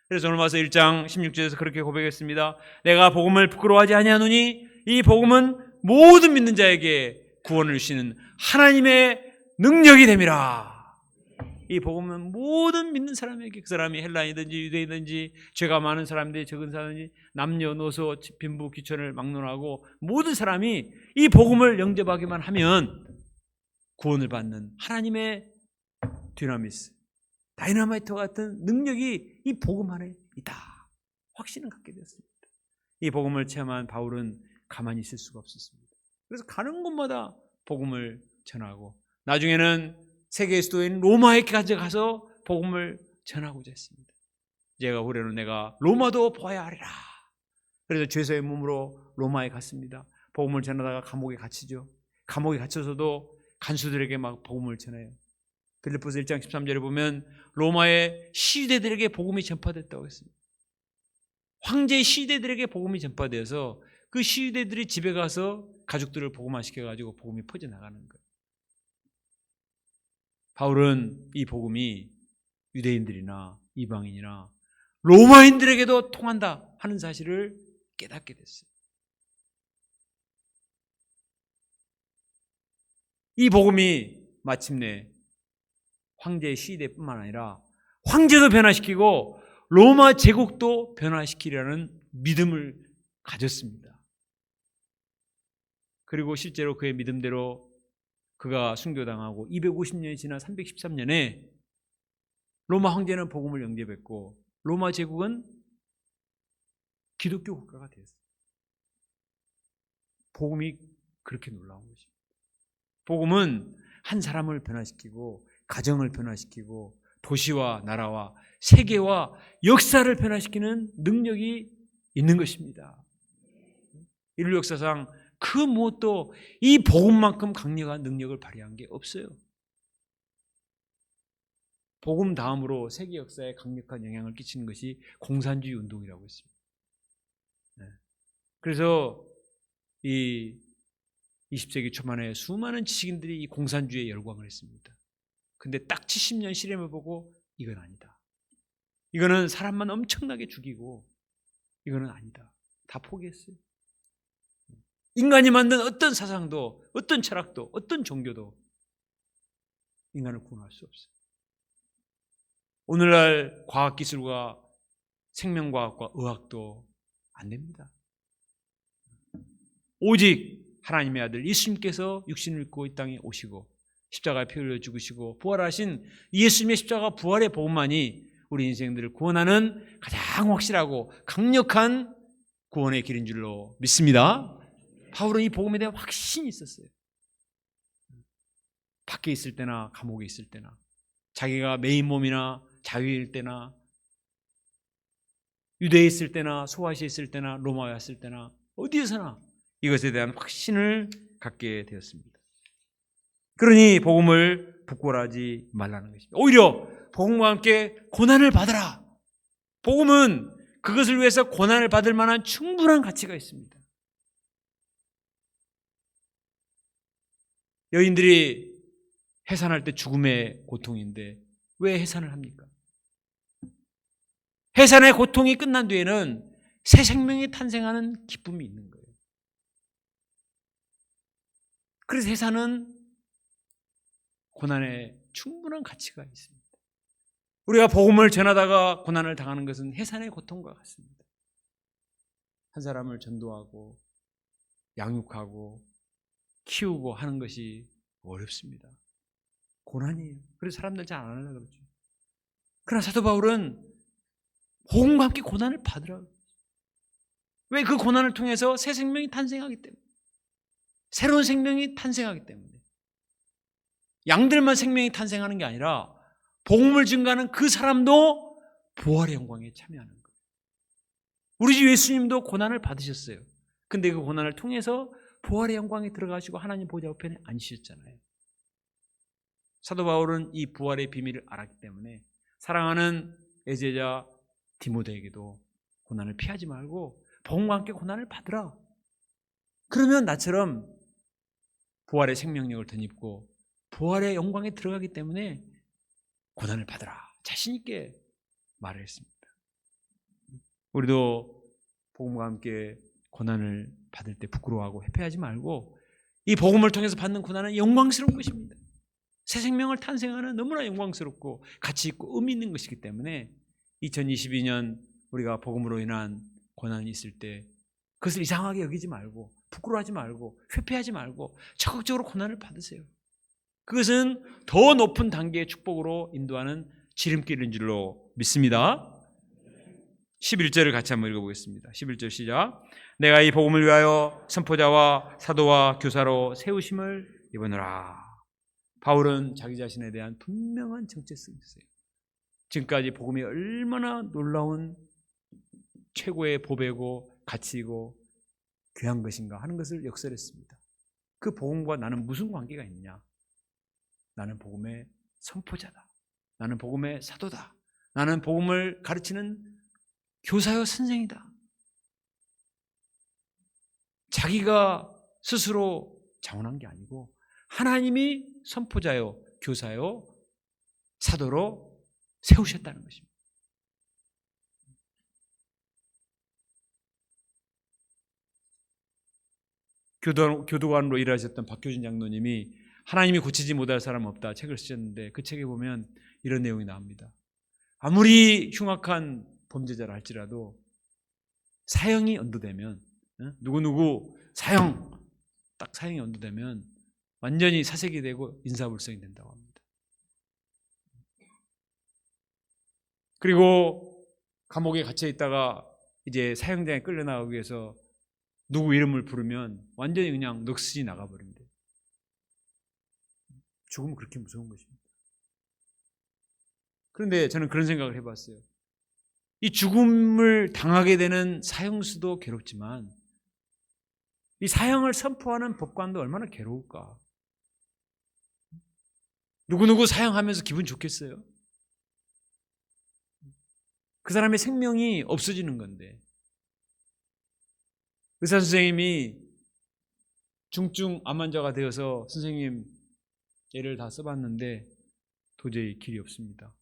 그래서 로마서 1장 16절에서 그렇게 고백했습니다. 내가 복음을 부끄러워하지 아니하노니 이 복음은 모든 믿는 자에게 구원을 주시는 하나님의 능력이 됨이라. 이 복음은 모든 믿는 사람에게, 그 사람이 헬라인이든지 유대인이든지 죄가 많은 사람들이 적은 사람이 남녀노소 빈부 귀천을 막론하고 모든 사람이 이 복음을 영접하기만 하면 구원을 받는 하나님의 디나미스, 다이너마이트와 같은 능력이 이 복음 안에 있다. 확신을 갖게 되었습니다. 이 복음을 체험한 바울은 가만히 있을 수가 없었습니다. 그래서 가는 곳마다 복음을 전하고 나중에는 세계의 수도인 로마에 가서 복음을 전하고자 했습니다. 제가 후에는 내가 로마도 보아야 하리라. 그래서 죄서의 몸으로 로마에 갔습니다. 복음을 전하다가 감옥에 갇히죠. 감옥에 갇혀서도 간수들에게 막 복음을 전해요. 빌립보서 1장 13절에 보면 로마의 시대들에게 복음이 전파됐다고 했습니다. 황제 시대들에게 복음이 전파되어서 그 시대들이 집에 가서 가족들을 복음화시켜가지고 복음이 퍼져나가는 거예요. 바울은 이 복음이 유대인들이나 이방인이나 로마인들에게도 통한다 하는 사실을 깨닫게 됐어요. 이 복음이 마침내 황제의 시대뿐만 아니라 황제도 변화시키고 로마 제국도 변화시키려는 믿음을 가졌습니다. 그리고 실제로 그의 믿음대로 그가 순교당하고 250년이 지나 313년에 로마 황제는 복음을 영접했고 로마 제국은 기독교 국가가 되었어요. 복음이 그렇게 놀라운 것입니다. 복음은 한 사람을 변화시키고 가정을 변화시키고 도시와 나라와 세계와 역사를 변화시키는 능력이 있는 것입니다. 인류 역사상 그 무엇도 이 복음만큼 강력한 능력을 발휘한 게 없어요. 복음 다음으로 세계 역사에 강력한 영향을 끼치는 것이 공산주의 운동이라고 했습니다. 그래서 이 20세기 초반에 수많은 지식인들이 이 공산주의에 열광을 했습니다. 근데 딱 70년 실험을 보고 이건 아니다. 이거는 사람만 엄청나게 죽이고 이거는 아니다. 다 포기했어요. 인간이 만든 어떤 사상도, 어떤 철학도, 어떤 종교도 인간을 구원할 수 없어요. 오늘날 과학기술과 생명과학과 의학도 안 됩니다. 오직 하나님의 아들 예수님께서 육신을 입고 이 땅에 오시고 십자가에 피 흘려 죽으시고 부활하신 예수님의 십자가 부활의 복음만이 우리 인생들을 구원하는 가장 확실하고 강력한 구원의 길인 줄로 믿습니다. 바울은 이 복음에 대한 확신이 있었어요. 밖에 있을 때나 감옥에 있을 때나 자기가 메인 몸이나 자유일 때나 유대에 있을 때나 소아시아에 있을 때나 로마에 왔을 때나 어디에서나 이것에 대한 확신을 갖게 되었습니다. 그러니 복음을 부끄러워하지 말라는 것입니다. 오히려 복음과 함께 고난을 받으라. 복음은 그것을 위해서 고난을 받을 만한 충분한 가치가 있습니다. 여인들이 해산할 때 죽음의 고통인데 왜 해산을 합니까? 해산의 고통이 끝난 뒤에는 새 생명이 탄생하는 기쁨이 있는 거예요. 그래서 해산은 고난에 충분한 가치가 있습니다. 우리가 복음을 전하다가 고난을 당하는 것은 해산의 고통과 같습니다. 한 사람을 전도하고 양육하고 키우고 하는 것이 어렵습니다. 고난이에요. 그래서 사람들 잘 안 하려고 그러죠. 그러나 사도 바울은 복음과 함께 고난을 받으라고. 왜? 그 고난을 통해서 새 생명이 탄생하기 때문에. 새로운 생명이 탄생하기 때문에. 양들만 생명이 탄생하는 게 아니라 복음을 증거하는 그 사람도 부활의 영광에 참여하는 거예요. 우리 주 예수님도 고난을 받으셨어요. 근데 그 고난을 통해서 부활의 영광에 들어가시고 하나님 보좌 우편에 앉으셨잖아요. 사도 바울은 이 부활의 비밀을 알았기 때문에 사랑하는 애제자 디모데에게도 고난을 피하지 말고 복음과 함께 고난을 받으라. 그러면 나처럼 부활의 생명력을 덧입고 부활의 영광에 들어가기 때문에 고난을 받으라. 자신 있게 말을 했습니다. 우리도 복음과 함께 고난을 받을 때 부끄러워하고 회피하지 말고 이 복음을 통해서 받는 고난은 영광스러운 것입니다. 새 생명을 탄생하는 너무나 영광스럽고 가치 있고 의미 있는 것이기 때문에 2022년 우리가 복음으로 인한 고난이 있을 때 그것을 이상하게 여기지 말고 부끄러워하지 말고 회피하지 말고 적극적으로 고난을 받으세요. 그것은 더 높은 단계의 축복으로 인도하는 지름길인 줄로 믿습니다. 11절을 같이 한번 읽어보겠습니다. 11절 시작. 내가 이 복음을 위하여 선포자와 사도와 교사로 세우심을 입으노라. 바울은 자기 자신에 대한 분명한 정체성이 있어요. 지금까지 복음이 얼마나 놀라운 최고의 보배고 가치이고 귀한 것인가 하는 것을 역설했습니다. 그 복음과 나는 무슨 관계가 있느냐? 나는 복음의 선포자다. 나는 복음의 사도다. 나는 복음을 가르치는 교사요 선생이다. 자기가 스스로 자원한 게 아니고 하나님이 선포자요 교사요 사도로 세우셨다는 것입니다. 교도관으로 일하셨던 박효진 장로님이 하나님이 고치지 못할 사람 없다 책을 쓰셨는데 그 책에 보면 이런 내용이 나옵니다. 아무리 흉악한 범죄자라 할지라도 사형이 언도되면 누구누구 사형 딱 사형이 언도되면 완전히 사색이 되고 인사불성이 된다고 합니다. 그리고 감옥에 갇혀 있다가 이제 사형장에 끌려나가기 위해서 누구 이름을 부르면 완전히 그냥 넋이 나가버린대요. 죽음은 그렇게 무서운 것입니다. 그런데 저는 그런 생각을 해봤어요. 이 죽음을 당하게 되는 사형수도 괴롭지만 이 사형을 선포하는 법관도 얼마나 괴로울까. 누구누구 사형하면서 기분 좋겠어요? 그 사람의 생명이 없어지는 건데, 의사 선생님이 중증 암 환자가 되어서 선생님 얘를 다 써봤는데 도저히 길이 없습니다.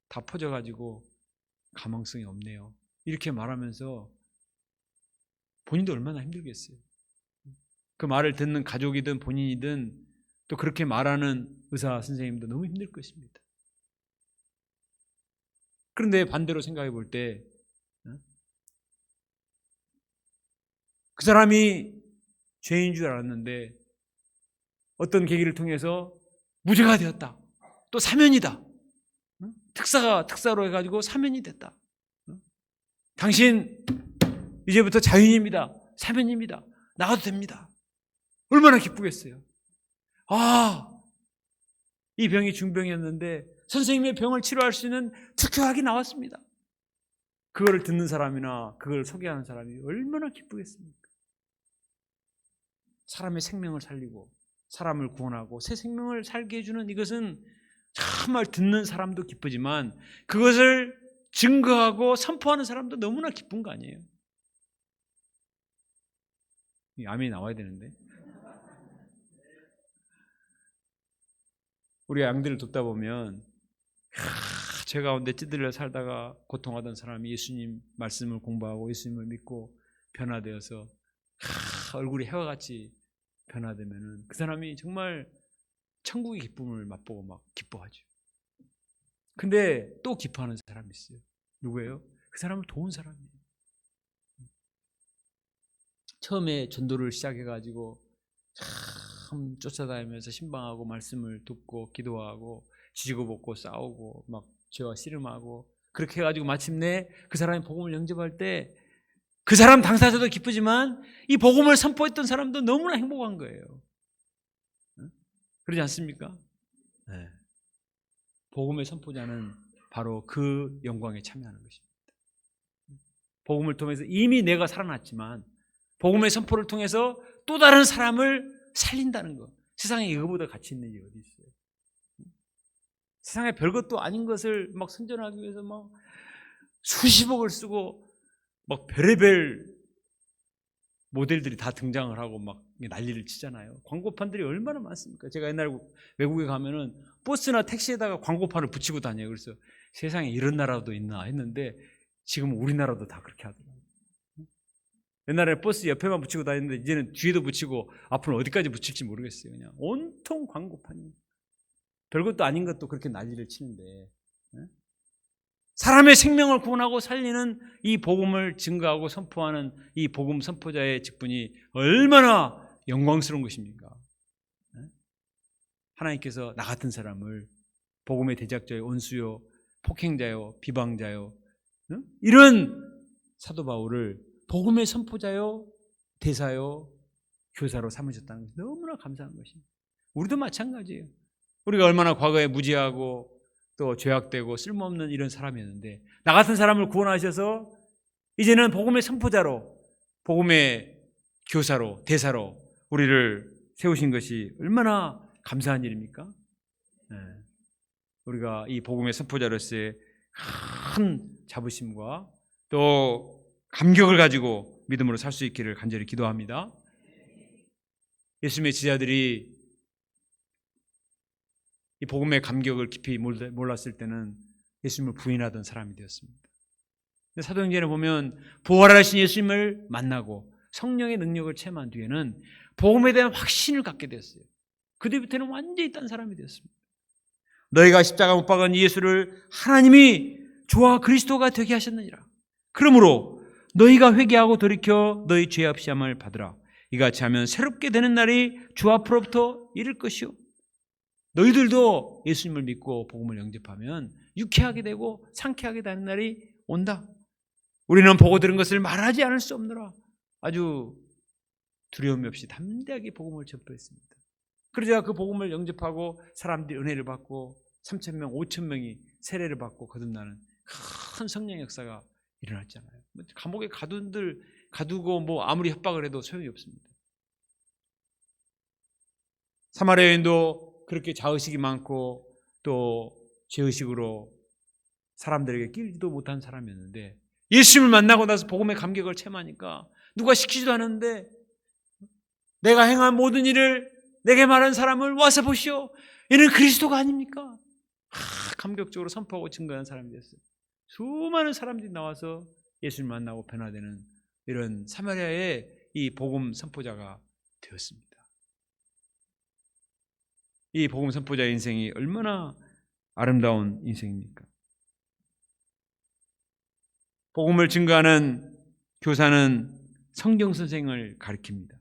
다 퍼져가지고 가망성이 없네요. 이렇게 말하면서 본인도 얼마나 힘들겠어요. 그 말을 듣는 가족이든 본인이든 또 그렇게 말하는 의사 선생님도 너무 힘들 것입니다. 그런데 반대로 생각해 볼 때 그 사람이 죄인 줄 알았는데 어떤 계기를 통해서 무죄가 되었다. 또 사면이다. 특사로 해가지고 사면이 됐다. 당신 이제부터 자유인입니다. 사면입니다. 나가도 됩니다. 얼마나 기쁘겠어요. 이 병이 중병이었는데 선생님의 병을 치료할 수 있는 특효약이 나왔습니다. 그거를 듣는 사람이나 그걸 소개하는 사람이 얼마나 기쁘겠습니까? 사람의 생명을 살리고 사람을 구원하고 새 생명을 살게 해주는 이것은 정말 듣는 사람도 기쁘지만 그것을 증거하고 선포하는 사람도 너무나 기쁜 거 아니에요? 아멘이 나와야 되는데. 우리 양들을 돕다 보면 제 가운데 찌들려 살다가 고통하던 사람이 예수님 말씀을 공부하고 예수님을 믿고 변화되어서 얼굴이 해와같이 변화되면은 그 사람이 정말 천국의 기쁨을 맛보고 막 기뻐하죠. 근데 또 기뻐하는 사람이 있어요. 누구예요? 그 사람을 도운 사람이에요. 처음에 전도를 시작해가지고 참 쫓아다니면서 신방하고 말씀을 듣고 기도하고 지지고 볶고 싸우고 막 죄와 씨름하고 그렇게 해가지고 마침내 그 사람이 복음을 영접할 때 그 사람 당사자도 기쁘지만 이 복음을 선포했던 사람도 너무나 행복한 거예요. 그러지 않습니까? 네. 복음의 선포자는 바로 그 영광에 참여하는 것입니다. 복음을 통해서 이미 내가 살아났지만 복음의 선포를 통해서 또 다른 사람을 살린다는 것. 세상에 이거보다 가치 있는 일이 어디 있어요? 세상에 별것도 아닌 것을 막 선전하기 위해서 막 수십억을 쓰고 막 별의별 모델들이 다 등장을 하고 막 난리를 치잖아요. 광고판들이 얼마나 많습니까? 제가 옛날 외국에 가면은 버스나 택시에다가 광고판을 붙이고 다녀요. 그래서 세상에 이런 나라도 있나 했는데 지금 우리나라도 다 그렇게 하더라고요. 옛날에 버스 옆에만 붙이고 다녔는데 이제는 뒤에도 붙이고 앞으로 어디까지 붙일지 모르겠어요. 그냥 온통 광고판이. 별것도 아닌 것도 그렇게 난리를 치는데 사람의 생명을 구원하고 살리는 이 복음을 증거하고 선포하는 이 복음 선포자의 직분이 얼마나 영광스러운 것입니까? 하나님께서 나 같은 사람을 복음의 대적자요, 온수요, 폭행자요, 비방자요, 이런 사도 바울을 복음의 선포자요, 대사요, 교사로 삼으셨다는 것이 너무나 감사한 것입니다. 우리도 마찬가지예요. 우리가 얼마나 과거에 무지하고 또 죄악되고 쓸모없는 이런 사람이었는데 나 같은 사람을 구원하셔서 이제는 복음의 선포자로 복음의 교사로 대사로 우리를 세우신 것이 얼마나 감사한 일입니까? 네. 우리가 이 복음의 선포자로서의 큰 자부심과 또 감격을 가지고 믿음으로 살 수 있기를 간절히 기도합니다. 예수님의 제자들이 이 복음의 감격을 깊이 몰랐을 때는 예수님을 부인하던 사람이 되었습니다. 사도행전에 보면 부활하신 예수님을 만나고 성령의 능력을 체험한 뒤에는 복음에 대한 확신을 갖게 되었어요. 그때부터는 완전히 딴 사람이 되었습니다. 너희가 십자가 못 박은 예수를 하나님이 주와 그리스도가 되게 하셨느니라. 그러므로 너희가 회개하고 돌이켜 너희 죄 없이함을 받으라. 이같이 하면 새롭게 되는 날이 주 앞으로부터 이를 것이요. 너희들도 예수님을 믿고 복음을 영접하면 유쾌하게 되고 상쾌하게 되는 날이 온다. 우리는 보고 들은 것을 말하지 않을 수 없노라. 아주 두려움 없이 담대하게 복음을 전파했습니다. 그러자 그 복음을 영접하고 사람들이 은혜를 받고 3,000명, 5,000명이 세례를 받고 거듭나는 큰 성령 역사가 일어났잖아요. 감옥에 가두고 뭐 아무리 협박을 해도 소용이 없습니다. 사마리아 여인도 그렇게 자의식이 많고 또 죄의식으로 사람들에게 끼지도 못한 사람이었는데 예수님을 만나고 나서 복음의 감격을 체험하니까 누가 시키지도 않았는데 내가 행한 모든 일을 내게 말한 사람을 와서 보시오. 이는 그리스도가 아닙니까? 감격적으로 선포하고 증거한 사람이 됐어요. 수많은 사람들이 나와서 예수를 만나고 변화되는 이런 사마리아의 이 복음 선포자가 되었습니다. 이 복음 선포자의 인생이 얼마나 아름다운 인생입니까? 복음을 증거하는 교사는 성경 선생을 가르칩니다.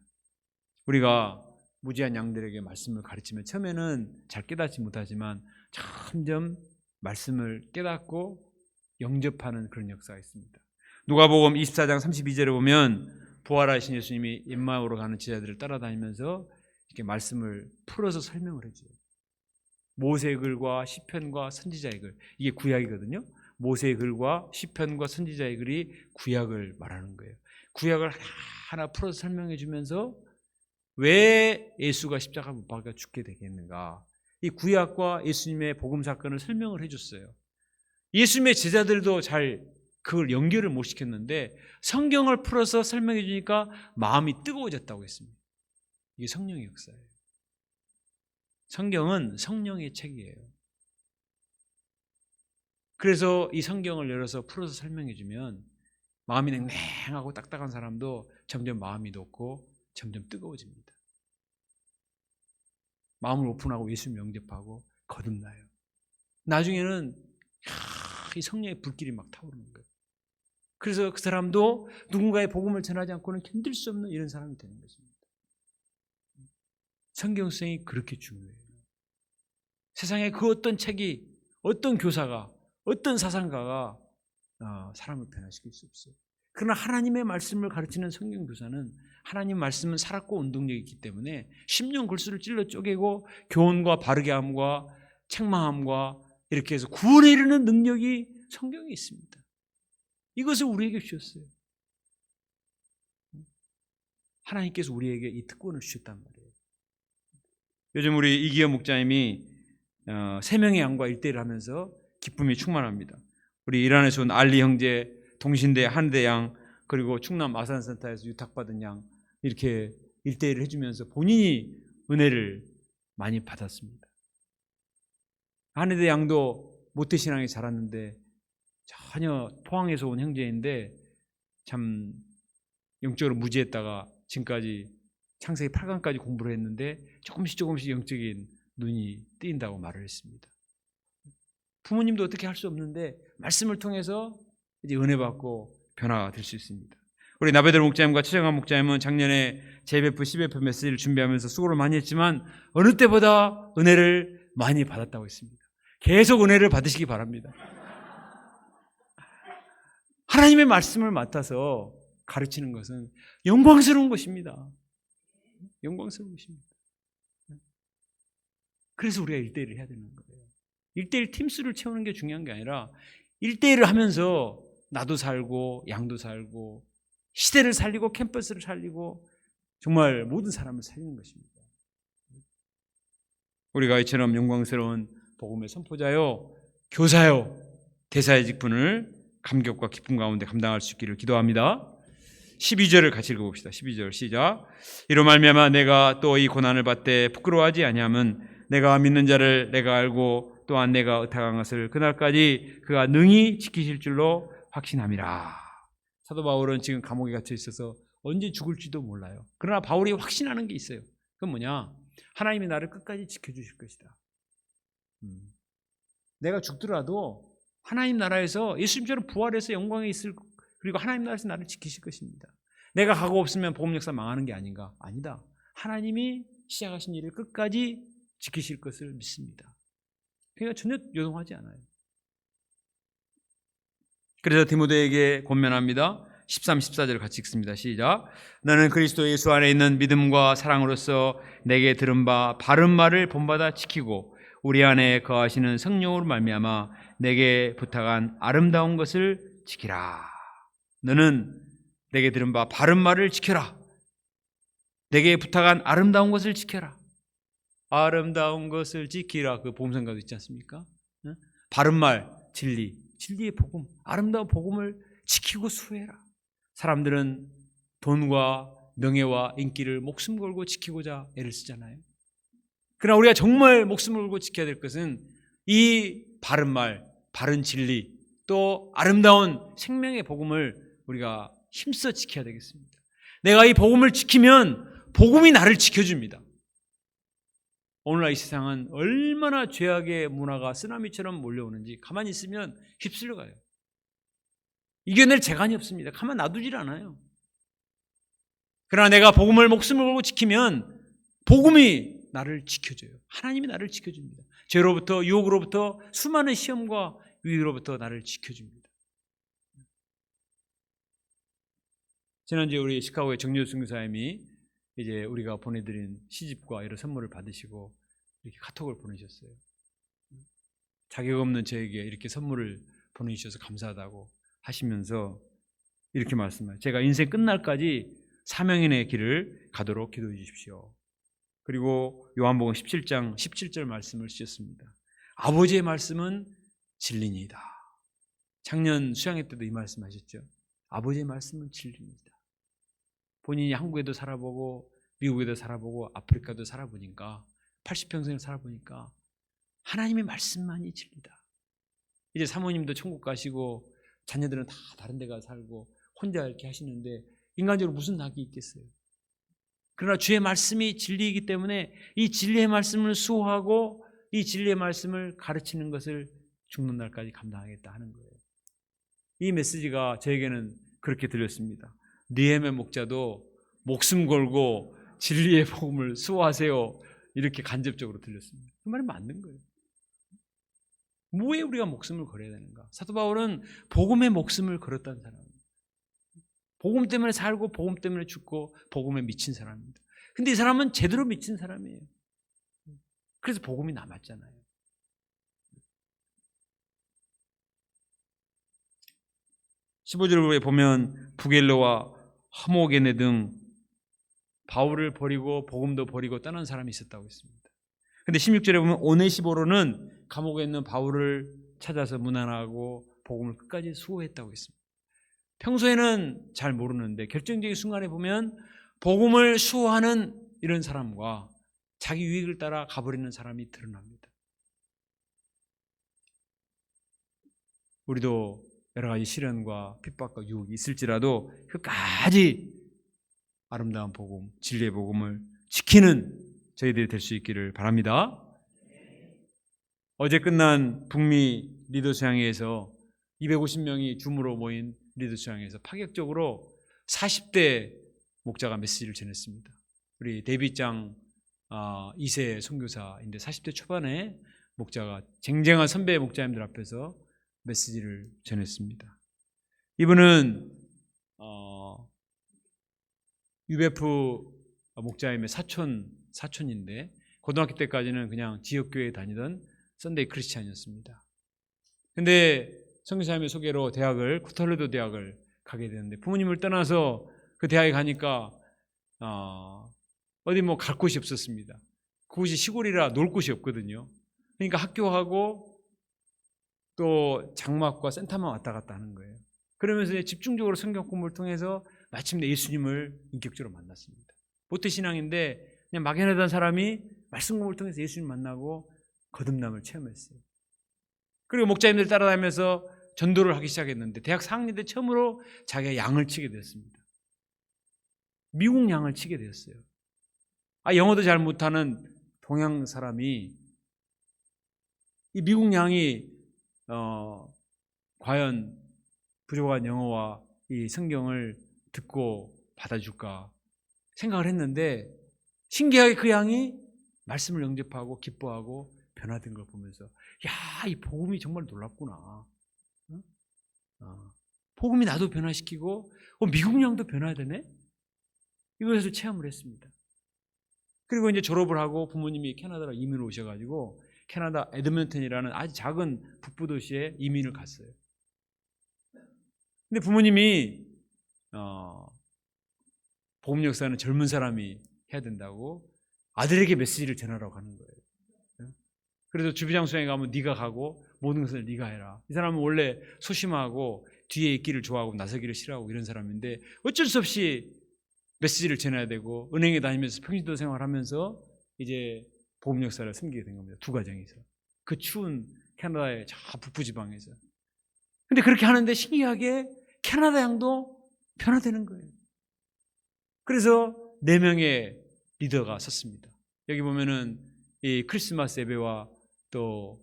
우리가 무지한 양들에게 말씀을 가르치면 처음에는 잘 깨닫지 못하지만 점점 말씀을 깨닫고 영접하는 그런 역사가 있습니다. 누가복음 24장 32절에 보면 부활하신 예수님이 엠마오로 가는 제자들을 따라다니면서 이렇게 말씀을 풀어서 설명을 해줘요. 모세의 글과 시편과 선지자의 글, 이게 구약이거든요. 모세의 글과 시편과 선지자의 글이 구약을 말하는 거예요. 구약을 하나하나 풀어서 설명해 주면서 왜 예수가 십자가 못 박아 죽게 되겠는가, 이 구약과 예수님의 복음 사건을 설명을 해줬어요. 예수님의 제자들도 잘 그걸 연결을 못 시켰는데 성경을 풀어서 설명해 주니까 마음이 뜨거워졌다고 했습니다. 이게 성령의 역사예요. 성경은 성령의 책이에요. 그래서 이 성경을 열어서 풀어서 설명해 주면 마음이 냉랭하고 딱딱한 사람도 점점 마음이 녹고 점점 뜨거워집니다. 마음을 오픈하고 예수님 영접하고 거듭나요. 나중에는 이 성령의 불길이 막 타오르는 거예요. 그래서 그 사람도 누군가의 복음을 전하지 않고는 견딜 수 없는 이런 사람이 되는 것입니다. 성경성이 그렇게 중요해요. 세상에 그 어떤 책이, 어떤 교사가, 어떤 사상가가 사람을 변화시킬 수 없어요. 그러나 하나님의 말씀을 가르치는 성경 교사는 하나님 말씀은 살았고 운동력이 있기 때문에 10년 글수를 찔러 쪼개고 교훈과 바르게 함과 책망함과 이렇게 해서 구원에 이르는 능력이 성경에 있습니다. 이것을 우리에게 주셨어요. 하나님께서 우리에게 이 특권을 주셨단 말이에요. 요즘 우리 이기현 목자님이 3명의 양과 1대1을 하면서 기쁨이 충만합니다. 우리 이란에서 온 알리 형제, 동신대 한대 양, 그리고 충남 아산센터에서 유탁받은 양, 이렇게 1대1을 해주면서 본인이 은혜를 많이 받았습니다. 한대 양도 모태신앙에 자랐는데 전혀 포항에서 온 형제인데 참 영적으로 무지했다가 지금까지 창세기 8강까지 공부를 했는데 조금씩 영적인 눈이 뜨인다고 말을 했습니다. 부모님도 어떻게 할 수 없는데 말씀을 통해서 이제 은혜 받고 변화가 될 수 있습니다. 우리 나베들 목자님과 최정환 목자님은 작년에 JBF, CBF 메시지를 준비하면서 수고를 많이 했지만 어느 때보다 은혜를 많이 받았다고 했습니다. 계속 은혜를 받으시기 바랍니다. 하나님의 말씀을 맡아서 가르치는 것은 영광스러운 것입니다. 영광스러운 것입니다. 그래서 우리가 1대1을 해야 되는 거예요. 1대1 팀수를 채우는 게 중요한 게 아니라 1대1을 하면서 나도 살고 양도 살고 시대를 살리고 캠퍼스를 살리고 정말 모든 사람을 살리는 것입니다. 우리가 이처럼 영광스러운 복음의 선포자요, 교사요, 대사의 직분을 감격과 기쁨 가운데 감당할 수 있기를 기도합니다. 12절을 같이 읽어봅시다. 12절 시작. 이로 말미암아 내가 또 이 고난을 받되 부끄러워하지 아니함은 내가 믿는 자를 내가 알고 또한 내가 의탁한 것을 그날까지 그가 능히 지키실 줄로 확신함이라. 사도 바울은 지금 감옥에 갇혀 있어서 언제 죽을지도 몰라요. 그러나 바울이 확신하는 게 있어요. 그건 뭐냐? 하나님이 나를 끝까지 지켜주실 것이다. 내가 죽더라도 하나님 나라에서 예수님처럼 부활해서 영광에 있을, 그리고 하나님 나라에서 나를 지키실 것입니다. 내가 가고 없으면 복음 역사 망하는 게 아닌가? 아니다. 하나님이 시작하신 일을 끝까지 지키실 것을 믿습니다. 그러니까 전혀 요동하지 않아요. 그래서 디모데에게 권면합니다. 13, 14절 같이 읽습니다. 시작. 너는 그리스도 예수 안에 있는 믿음과 사랑으로서 내게 들은 바 바른 말을 본받아 지키고 우리 안에 거하시는 성령으로 말미암아 내게 부탁한 아름다운 것을 지키라. 너는 내게 들은 바 바른 말을 지켜라. 내게 부탁한 아름다운 것을 지켜라. 아름다운 것을 지키라. 그 복음성가도 있지 않습니까? 바른 말, 진리, 진리의 복음, 아름다운 복음을 지키고 수호해라. 사람들은 돈과 명예와 인기를 목숨 걸고 지키고자 애를 쓰잖아요. 그러나 우리가 정말 목숨을 걸고 지켜야 될 것은 이 바른 말, 바른 진리, 또 아름다운 생명의 복음을 우리가 힘써 지켜야 되겠습니다. 내가 이 복음을 지키면 복음이 나를 지켜줍니다. 오늘날 이 세상은 얼마나 죄악의 문화가 쓰나미처럼 몰려오는지 가만히 있으면 휩쓸려가요. 이겨낼 재간이 없습니다. 가만 놔두질 않아요. 그러나 내가 복음을 목숨을 걸고 지키면 복음이 나를 지켜줘요. 하나님이 나를 지켜줍니다. 죄로부터, 유혹으로부터, 수많은 시험과 위기로부터 나를 지켜줍니다. 지난주에 우리 시카고의 정유수 선교사님이 이제 우리가 보내드린 시집과 여러 선물을 받으시고 이렇게 카톡을 보내셨어요. 자격 없는 저에게 이렇게 선물을 보내주셔서 감사하다고 하시면서 이렇게 말씀해요. 제가 인생 끝날까지 사명인의 길을 가도록 기도해 주십시오. 그리고 요한복음 17장 17절 말씀을 주셨습니다. 아버지의 말씀은 진리니이다. 작년 수양회 때도 이 말씀 하셨죠. 아버지의 말씀은 진리입니다. 본인이 한국에도 살아보고 미국에도 살아보고 아프리카도 살아보니까 80평생을 살아보니까 하나님의 말씀만이 진리다. 이제 사모님도 천국 가시고 자녀들은 다 다른 데 가서 살고 혼자 이렇게 하시는데 인간적으로 무슨 낙이 있겠어요. 그러나 주의 말씀이 진리이기 때문에 이 진리의 말씀을 수호하고 이 진리의 말씀을 가르치는 것을 죽는 날까지 감당하겠다 하는 거예요. 이 메시지가 저에게는 그렇게 들렸습니다. 느헤미야 목자도 목숨 걸고 진리의 복음을 수호하세요. 이렇게 간접적으로 들렸습니다. 그 말이 맞는 거예요. 뭐에 우리가 목숨을 걸어야 되는가? 사도 바울은 복음의 목숨을 걸었다는 사람입니다. 복음 때문에 살고 복음 때문에 죽고 복음에 미친 사람입니다. 근데 이 사람은 제대로 미친 사람이에요. 그래서 복음이 남았잖아요. (15절에) 보면 부겔로와 하모게네 등 바울을 버리고 복음도 버리고 떠난 사람이 있었다고 했습니다. 근데 16절에 보면 오네시보로는 감옥에 있는 바울을 찾아서 문안하고 복음을 끝까지 수호했다고 했습니다. 평소에는 잘 모르는데 결정적인 순간에 보면 복음을 수호하는 이런 사람과 자기 유익을 따라 가버리는 사람이 드러납니다. 우리도 여러 가지 시련과 핍박과 유혹이 있을지라도 끝까지 아름다운 복음, 진리의 복음을 지키는 저희들이 될 수 있기를 바랍니다. 어제 끝난 북미 리더수양회에서 250명이 줌으로 모인 리더수양회에서 파격적으로 40대 목자가 메시지를 전했습니다. 우리 데이빗장 2세 선교사인데 40대 초반에 목자가 쟁쟁한 선배 목자님들 앞에서 메시지를 전했습니다. 이분은 UBF 목자님의 사촌인데 고등학교 때까지는 그냥 지역교회에 다니던 선데이 크리스찬이었습니다. 근데 선교사님의 소개로 대학을 쿠탈르도 대학을 가게 되는데 부모님을 떠나서 그 대학에 가니까 어디 뭐 갈 곳이 없었습니다. 그곳이 시골이라 놀 곳이 없거든요. 그러니까 학교하고 또 장막과 센터만 왔다 갔다 하는 거예요. 그러면서 집중적으로 성경 공부를 통해서 마침내 예수님을 인격적으로 만났습니다. 모태신앙인데 그냥 막연하던 사람이 말씀 공부를 통해서 예수님 만나고 거듭남을 체험했어요. 그리고 목자님들 따라다니면서 전도를 하기 시작했는데 대학 4학년 때 처음으로 자기가 양을 치게 되었습니다. 미국 양을 치게 되었어요. 영어도 잘 못하는 동양 사람이 이 미국 양이 과연 부족한 영어와 이 성경을 듣고 받아줄까 생각을 했는데 신기하게 그 양이 말씀을 영접하고 기뻐하고 변화된 걸 보면서 야, 이 복음이 정말 놀랍구나. 복음이 나도 변화시키고 미국 양도 변화되네? 이것을 체험을 했습니다. 그리고 이제 졸업을 하고 부모님이 캐나다로 이민을 오셔가지고 캐나다 에드먼튼이라는 아주 작은 북부 도시에 이민을 갔어요. 근데 부모님이 복음 역사는 젊은 사람이 해야 된다고 아들에게 메시지를 전하라고 하는 거예요. 그래서 주비장 수행에 가면 네가 가고 모든 것을 네가 해라. 이 사람은 원래 소심하고 뒤에 있기를 좋아하고 나서기를 싫어하고 이런 사람인데 어쩔 수 없이 메시지를 전해야 되고 은행에 다니면서 평신도 생활하면서 이제 복음 역사를 섬기게 된 겁니다. 두 가정에서. 그 추운 캐나다의 저 북부 지방에서. 근데 그렇게 하는데 신기하게 캐나다 양도 변화되는 거예요. 그래서 4명의 리더가 섰습니다. 여기 보면은 이 크리스마스 예배와 또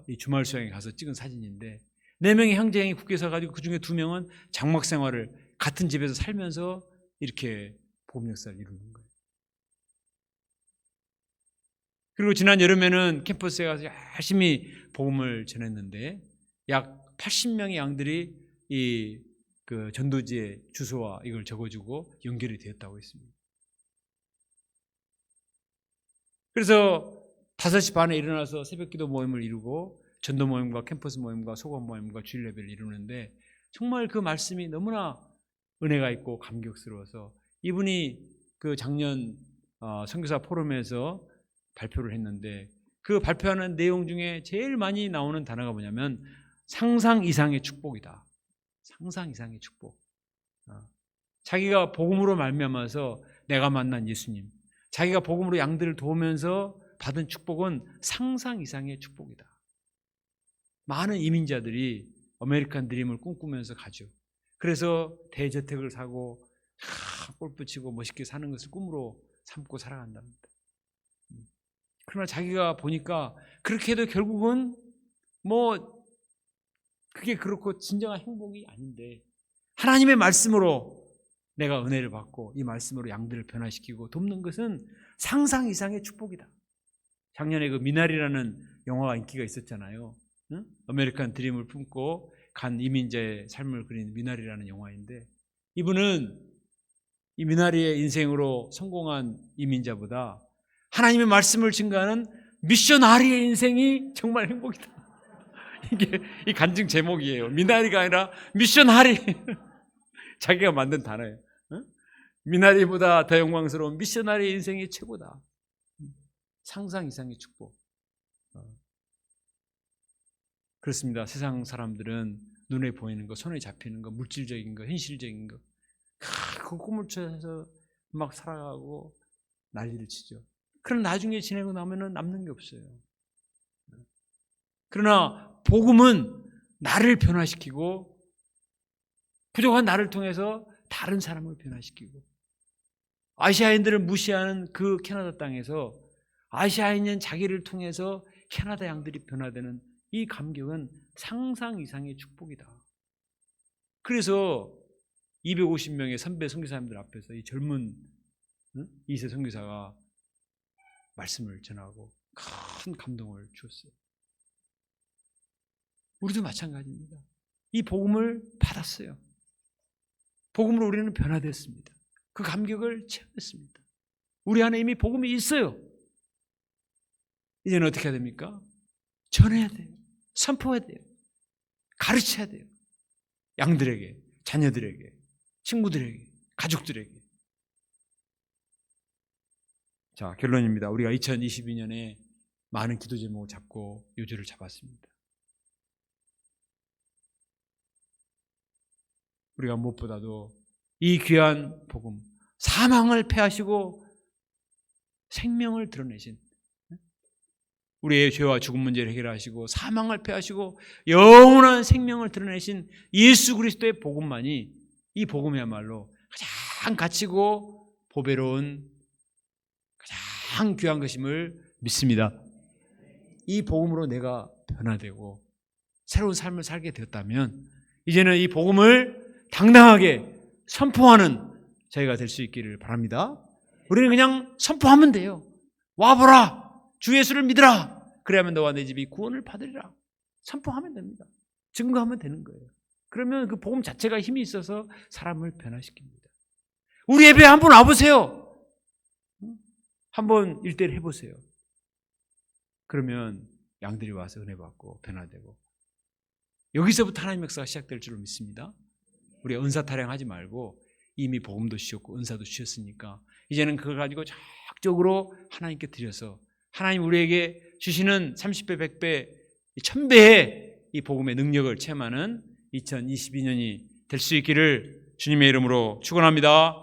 이 주말 수양에 가서 찍은 사진인데 4명의 형제형이 굳게 서가지고 그 중에 2명은 장막 생활을 같은 집에서 살면서 이렇게 복음 역사를 이루는 거예요. 그리고 지난 여름에는 캠퍼스에 가서 열심히 복음을 전했는데 약 80명의 양들이 이 그 전도지의 주소와 이걸 적어주고 연결이 되었다고 했습니다. 그래서 5시 반에 일어나서 새벽기도 모임을 이루고 전도 모임과 캠퍼스 모임과 소감 모임과 주일 예배를 이루는데 정말 그 말씀이 너무나 은혜가 있고 감격스러워서 이분이 그 작년 선교사 포럼에서 발표를 했는데 그 발표하는 내용 중에 제일 많이 나오는 단어가 뭐냐면 상상 이상의 축복이다. 상상 이상의 축복. 자기가 복음으로 말미암아서 내가 만난 예수님, 자기가 복음으로 양들을 도우면서 받은 축복은 상상 이상의 축복이다. 많은 이민자들이 아메리칸 드림을 꿈꾸면서 가죠. 그래서 대저택을 사고 골프 치고 멋있게 사는 것을 꿈으로 삼고 살아간답니다. 그러나 자기가 보니까 그렇게 해도 결국은 뭐 그게 그렇고 진정한 행복이 아닌데 하나님의 말씀으로 내가 은혜를 받고 이 말씀으로 양들을 변화시키고 돕는 것은 상상 이상의 축복이다. 작년에 그 미나리라는 영화가 인기가 있었잖아요. 응? 아메리칸 드림을 품고 간 이민자의 삶을 그린 미나리라는 영화인데 이분은 이 미나리의 인생으로 성공한 이민자보다 하나님의 말씀을 증거하는 미셔나리의 인생이 정말 행복이다. 이게 이 간증 제목이에요. 미나리가 아니라 미셔나리. 자기가 만든 단어예요. 미나리보다 더 영광스러운 미셔나리의 인생이 최고다. 상상 이상의 축복. 그렇습니다. 세상 사람들은 눈에 보이는 거, 손에 잡히는 거, 물질적인 거, 현실적인 거, 그 꿈을 춰서 막 살아가고 난리를 치죠. 그럼 나중에 지내고 나면은 남는 게 없어요. 그러나 복음은 나를 변화시키고 부족한 나를 통해서 다른 사람을 변화시키고 아시아인들을 무시하는 그 캐나다 땅에서 아시아인은 자기를 통해서 캐나다 양들이 변화되는 이 감격은 상상 이상의 축복이다. 그래서 250명의 선배 선교사님들 앞에서 이 젊은 2세 선교사가 말씀을 전하고 큰 감동을 주었어요. 우리도 마찬가지입니다. 이 복음을 받았어요. 복음으로 우리는 변화됐습니다. 그 감격을 체험했습니다. 우리 안에 이미 복음이 있어요. 이제는 어떻게 해야 됩니까? 전해야 돼요. 선포해야 돼요. 가르쳐야 돼요. 양들에게, 자녀들에게, 친구들에게, 가족들에게. 자, 결론입니다. 우리가 2022년에 많은 기도 제목을 잡고 요주를 잡았습니다. 우리가 무엇보다도 이 귀한 복음, 사망을 패하시고 생명을 드러내신 우리의 죄와 죽음 문제를 해결하시고 사망을 패하시고 영원한 생명을 드러내신 예수 그리스도의 복음만이 이 복음이야말로 가장 가치고 보배로운 가장 귀한 것임을 믿습니다. 이 복음으로 내가 변화되고 새로운 삶을 살게 되었다면 이제는 이 복음을 당당하게 선포하는 저희가 될 수 있기를 바랍니다. 우리는 그냥 선포하면 돼요. 와보라. 주 예수를 믿으라. 그래야만 너와 내 집이 구원을 받으리라. 선포하면 됩니다. 증거하면 되는 거예요. 그러면 그 복음 자체가 힘이 있어서 사람을 변화시킵니다. 우리 예배에 한번 와보세요. 한번 1대1 해보세요. 그러면 양들이 와서 은혜 받고 변화되고 여기서부터 하나님의 역사가 시작될 줄로 믿습니다. 우리 은사 타령하지 말고 이미 복음도 주셨고 은사도 주셨으니까 이제는 그걸 가지고 적극적으로 하나님께 드려서 하나님 우리에게 주시는 30배, 100배, 1000배의 이 복음의 능력을 체험하는 2022년이 될 수 있기를 주님의 이름으로 축원합니다.